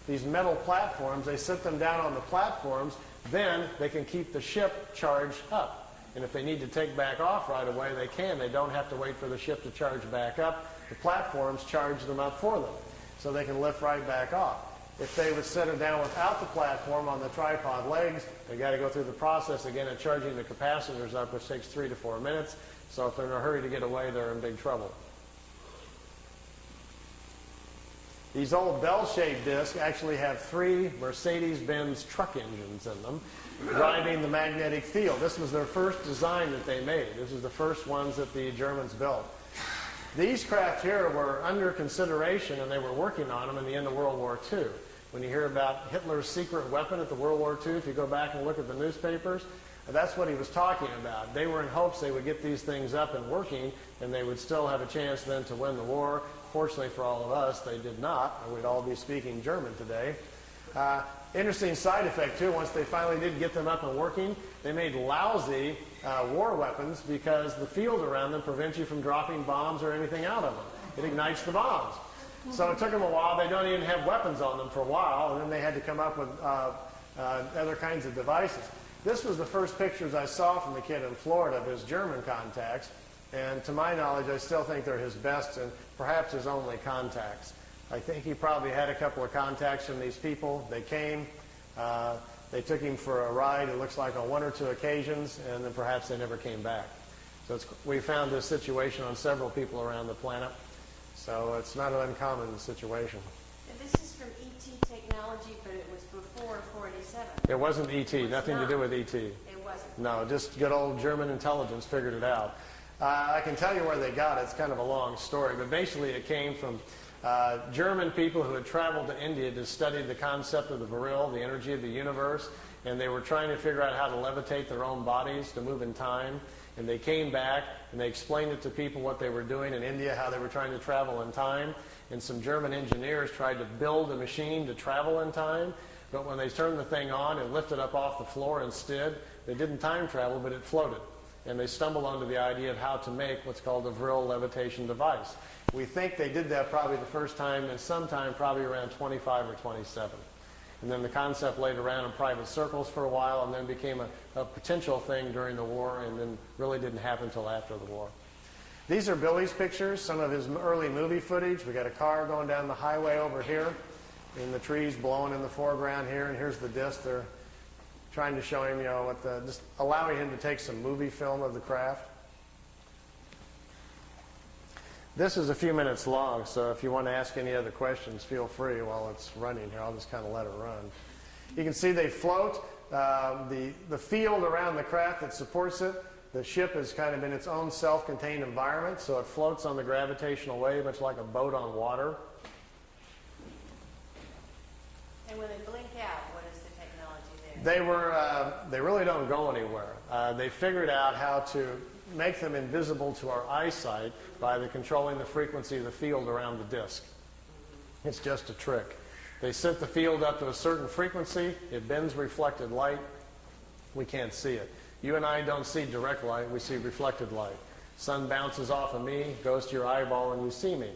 These metal platforms, they sit them down on the platforms, then they can keep the ship charged up. And if they need to take back off right away, they can. They don't have to wait for the ship to charge back up. The platforms charge them up for them, so they can lift right back off. If they would set it down without the platform on the tripod legs, they've got to go through the process again of charging the capacitors up, which takes 3 to 4 minutes. So if they're in a hurry to get away, they're in big trouble. These old bell-shaped discs actually have 3 Mercedes-Benz truck engines in them, driving the magnetic field. This was their first design that they made. This was the first ones that the Germans built. These craft here were under consideration, and they were working on them in the end of World War II. When you hear about Hitler's secret weapon at the World War II, if you go back and look at the newspapers, that's what he was talking about. They were in hopes they would get these things up and working, and they would still have a chance then to win the war. Fortunately for all of us, they did not, or we'd all be speaking German today. Interesting side effect, too, once they finally did get them up and working, they made lousy war weapons because the field around them prevents you from dropping bombs or anything out of them. It ignites the bombs. So it took them a while. They don't even have weapons on them for a while, and then they had to come up with other kinds of devices. This was the first pictures I saw from the kid in Florida of his German contacts, and to my knowledge, I still think they're his best and perhaps his only contacts. I think he probably had a couple of contacts from these people. They came, they took him for a ride, it looks like on 1 or 2 occasions, and then perhaps they never came back. So we found this situation on several people around the planet, so it's not an uncommon situation. And this is from ET technology, but it was before 47. It wasn't ET, nothing to do with ET. It wasn't. No, just good old German intelligence figured it out. I can tell you where they got it. It's kind of a long story, but basically it came from German people who had traveled to India to study the concept of the Vril, the energy of the universe, and they were trying to figure out how to levitate their own bodies to move in time. And they came back and they explained it to people what they were doing in India, how they were trying to travel in time. And some German engineers tried to build a machine to travel in time, but when they turned the thing on, it lifted up off the floor instead. They didn't time travel, but it floated. And they stumbled onto the idea of how to make what's called a Vril levitation device. We think they did that probably the first time and sometime probably around 25 or 27. And then the concept laid around in private circles for a while and then became a potential thing during the war and then really didn't happen until after the war. These are Billy's pictures, some of his early movie footage. We got a car going down the highway over here and the trees blowing in the foreground here, and here's the disc. They're trying to show him, just allowing him to take some movie film of the craft. This is a few minutes long, so if you want to ask any other questions, feel free while it's running here. I'll just kind of let it run. You can see they float. The field around the craft that supports it, The ship is kind of in its own self-contained environment, so it floats on the gravitational wave, much like a boat on water. And when they blink out, what is the technology there? They really don't go anywhere. They figured out how to make them invisible to our eyesight by controlling the frequency of the field around the disk. It's just a trick. They set the field up to a certain frequency. It bends reflected light. We can't see it. You and I don't see direct light. We see reflected light. Sun bounces off of me, goes to your eyeball, and you see me.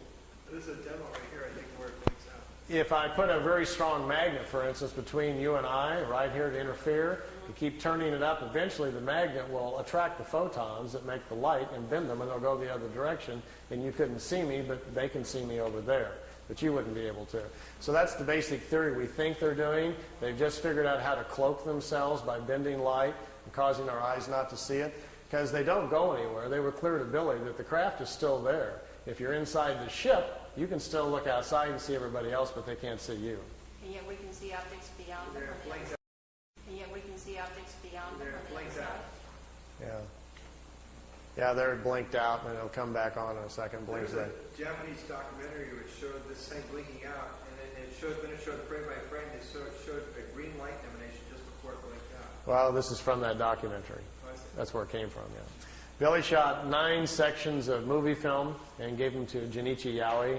There's a demo right here, I think, where it blinks out. If I put a very strong magnet, for instance, between you and I, right here to interfere, you keep turning it up, eventually the magnet will attract the photons that make the light and bend them, and they'll go the other direction, and you couldn't see me, but they can see me over there. But you wouldn't be able to. So that's the basic theory we think they're doing. They've just figured out how to cloak themselves by bending light and causing our eyes not to see it, because they don't go anywhere. They were clear to Billy that the craft is still there. If you're inside the ship, you can still look outside and see everybody else, but they can't see you. And yet we can see objects beyond them. And yet we can see objects beyond them. Yeah. Yeah, they're blinked out, and it'll come back on in a second. Blinks There's in. a Japanese documentary which showed this thing blinking out, and then it showed frame by frame, it showed a green light emanation just before it blinked out. Well, this is from that documentary. Oh, I see. That's where it came from, yeah. Billy shot 9 sections of movie film and gave them to Junichi Yaoi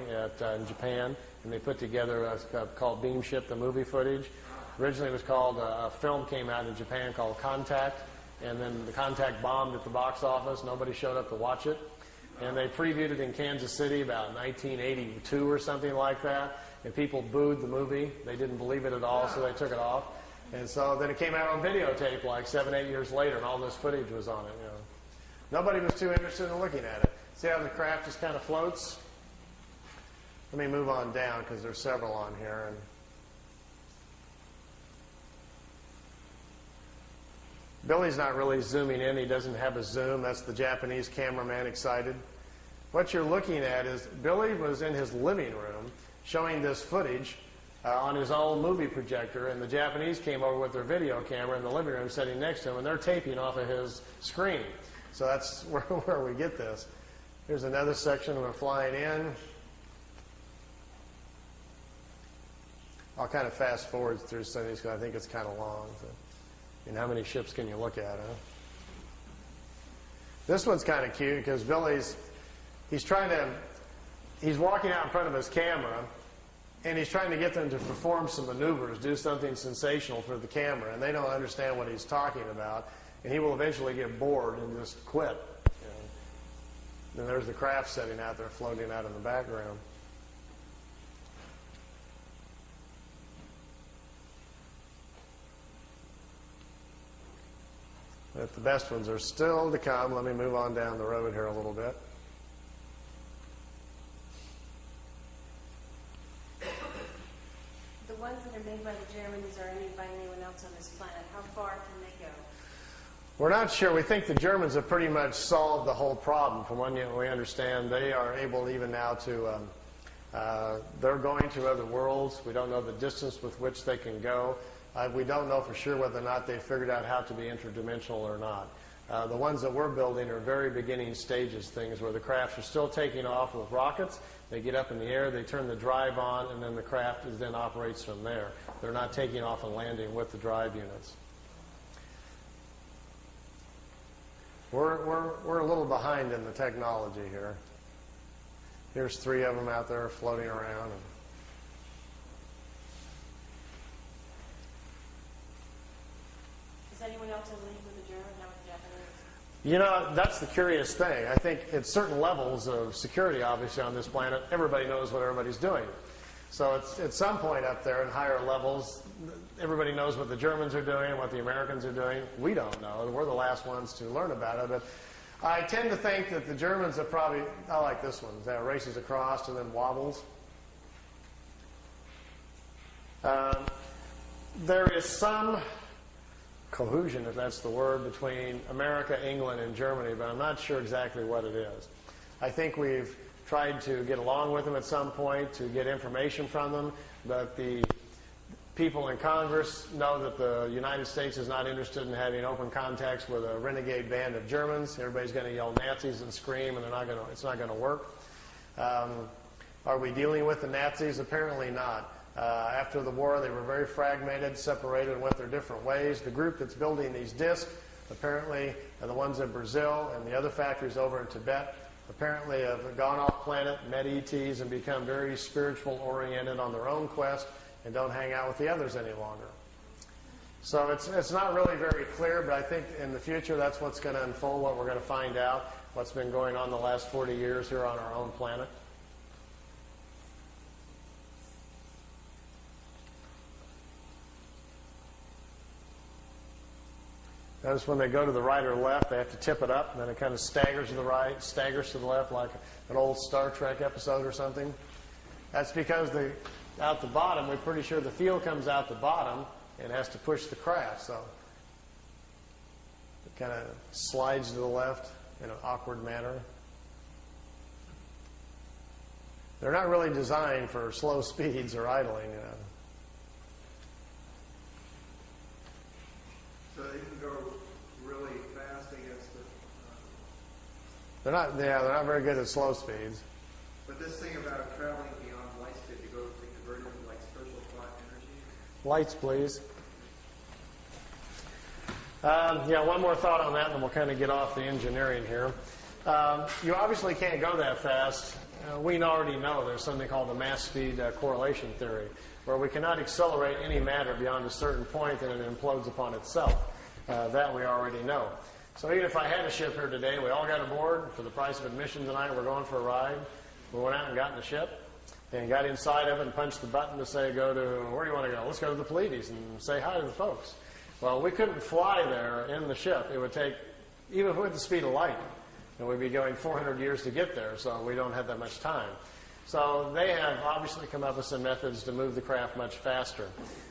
in Japan, and they put together called Beam Ship, the movie footage. Originally it was called, a film came out in Japan called Contact, and then the Contact bombed at the box office. Nobody showed up to watch it. And they previewed it in Kansas City about 1982 or something like that, and people booed the movie. They didn't believe it at all, so they took it off. And so then it came out on videotape like 7, 8 years later, and all this footage was on it, you know. Nobody was too interested in looking at it. See how the craft just kind of floats? Let me move on down because there's several on here. And Billy's not really zooming in. He doesn't have a zoom. That's the Japanese cameraman excited. What you're looking at is Billy was in his living room showing this footage on his own movie projector, and the Japanese came over with their video camera in the living room sitting next to him, and they're taping off of his screen. So that's where we get this. Here's another section we're flying in. I'll kind of fast forward through some of these because I think it's kind of long. So, and how many ships can you look at, huh? This one's kind of cute because he's walking out in front of his camera, and he's trying to get them to perform some maneuvers, do something sensational for the camera, and they don't understand what he's talking about. And he will eventually get bored and just quit. You know. Then there's the craft sitting out there floating out in the background. But the best ones are still to come. Let me move on down the road here a little bit. The ones that are made by the Germans or by anyone else on this planet, how far can they go? We're not sure. We think the Germans have pretty much solved the whole problem. From what we understand, they are able even now to, they're going to other worlds. We don't know the distance with which they can go. We don't know for sure whether or not they figured out how to be interdimensional or not. The ones that we're building are very beginning stages things where the crafts are still taking off with rockets. They get up in the air, they turn the drive on, and then the craft then operates from there. They're not taking off and landing with the drive units. We're a little behind in the technology here. Here's 3 of them out there floating around. Is anyone else in league with the Germans, not with the Japanese? You know, that's the curious thing. I think at certain levels of security, obviously, on this planet, everybody knows what everybody's doing. So it's at some point up there in higher levels, everybody knows what the Germans are doing, what the Americans are doing. We don't know. We're the last ones to learn about it. But I tend to think that the Germans have probably, I like this one, that races across and then wobbles. There is some cohesion, if that's the word, between America, England, and Germany, but I'm not sure exactly what it is. I think we've tried to get along with them at some point to get information from them, but people in Congress know that the United States is not interested in having open contacts with a renegade band of Germans. Everybody's going to yell Nazis and scream, and it's not going to work. Are we dealing with the Nazis? Apparently not. After the war, they were very fragmented, separated, and went their different ways. The group that's building these discs, apparently, are the ones in Brazil and the other factories over in Tibet. Apparently have gone off planet, met ETs, and become very spiritual oriented on their own quest and don't hang out with the others any longer. So it's not really very clear, but I think in the future that's what's going to unfold, what we're going to find out, what's been going on the last 40 years here on our own planet. Notice when they go to the right or left, they have to tip it up, and then it kind of staggers to the right, staggers to the left, like an old Star Trek episode or something. That's because out the bottom, we're pretty sure the field comes out the bottom and has to push the craft, so it kind of slides to the left in an awkward manner. They're not really designed for slow speeds or idling, you know. So they can go really fast against the... They're not very good at slow speeds. But this thing about traveling beyond light speed to convert it into like spiritual thought energy? Lights, please. One more thought on that, and then we'll kind of get off the engineering here. You obviously can't go that fast. We already know there's something called the mass speed correlation theory, where we cannot accelerate any matter beyond a certain point and it implodes upon itself. That we already know. So even if I had a ship here today, we all got aboard for the price of admission tonight, we're going for a ride. We went out and got in the ship and got inside of it and punched the button to say, go to, where do you want to go? Let's go to the Pleiades and say hi to the folks. Well, we couldn't fly there in the ship. It would take, even if we had the speed of light, and we'd be going 400 years to get there, so we don't have that much time. So they have obviously come up with some methods to move the craft much faster.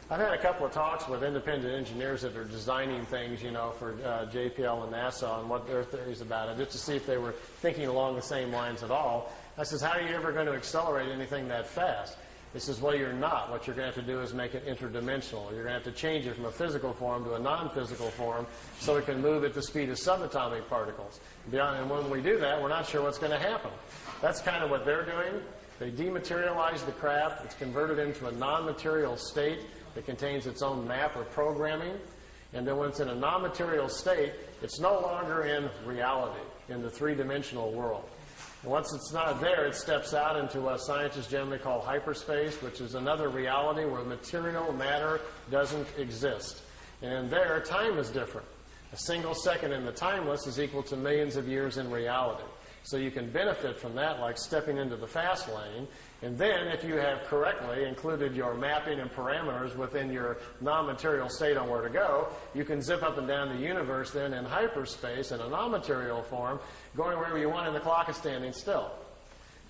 I've had a couple of talks with independent engineers that are designing things, for JPL and NASA and what their theories about it, just to see if they were thinking along the same lines at all. I says, how are you ever going to accelerate anything that fast? He says, well, you're not. What you're going to have to do is make it interdimensional. You're going to have to change it from a physical form to a non-physical form so it can move at the speed of subatomic particles. And when we do that, we're not sure what's going to happen. That's kind of what they're doing. They dematerialize the craft. It's converted into a non-material state that contains its own map or programming. And then when it's in a non-material state, it's no longer in reality, in the three-dimensional world. And once it's not there, it steps out into what scientists generally call hyperspace, which is another reality where material matter doesn't exist. And there, time is different. A single second in the timeless is equal to millions of years in reality. So you can benefit from that, like stepping into the fast lane. And then, if you have correctly included your mapping and parameters within your non-material state on where to go, you can zip up and down the universe then in hyperspace in a non-material form, going wherever you want, and the clock is standing still.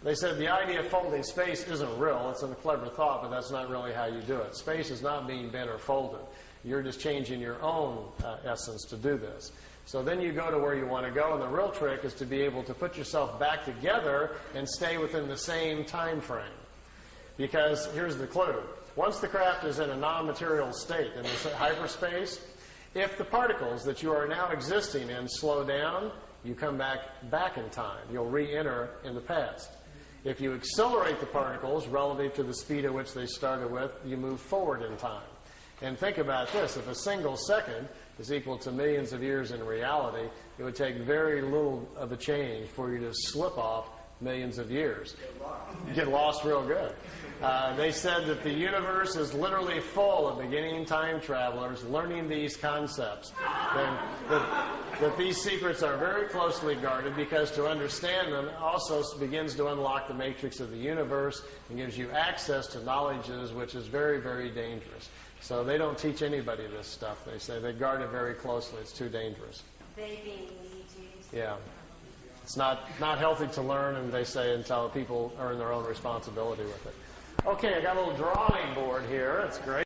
They said the idea of folding space isn't real. It's a clever thought, but that's not really how you do it. Space is not being bent or folded. You're just changing your own essence to do this. So then you go to where you want to go, and the real trick is to be able to put yourself back together and stay within the same time frame. Because here's the clue. Once the craft is in a non-material state in this hyperspace, if the particles that you are now existing in slow down, you come back in time. You'll re-enter in the past. If you accelerate the particles relative to the speed at which they started with, you move forward in time. And think about this. If a single second is equal to millions of years in reality, it would take very little of a change for you to slip off millions of years. Get lost real good. They said that the universe is literally full of beginning time travelers learning these concepts. That these secrets are very closely guarded because to understand them also begins to unlock the matrix of the universe and gives you access to knowledges which is very, very dangerous. So they don't teach anybody this stuff. They say they guard it very closely. It's too dangerous. They being ETs. Yeah. It's not healthy to learn, and they say until people earn their own responsibility with it. Okay, I got a little drawing board here. That's great.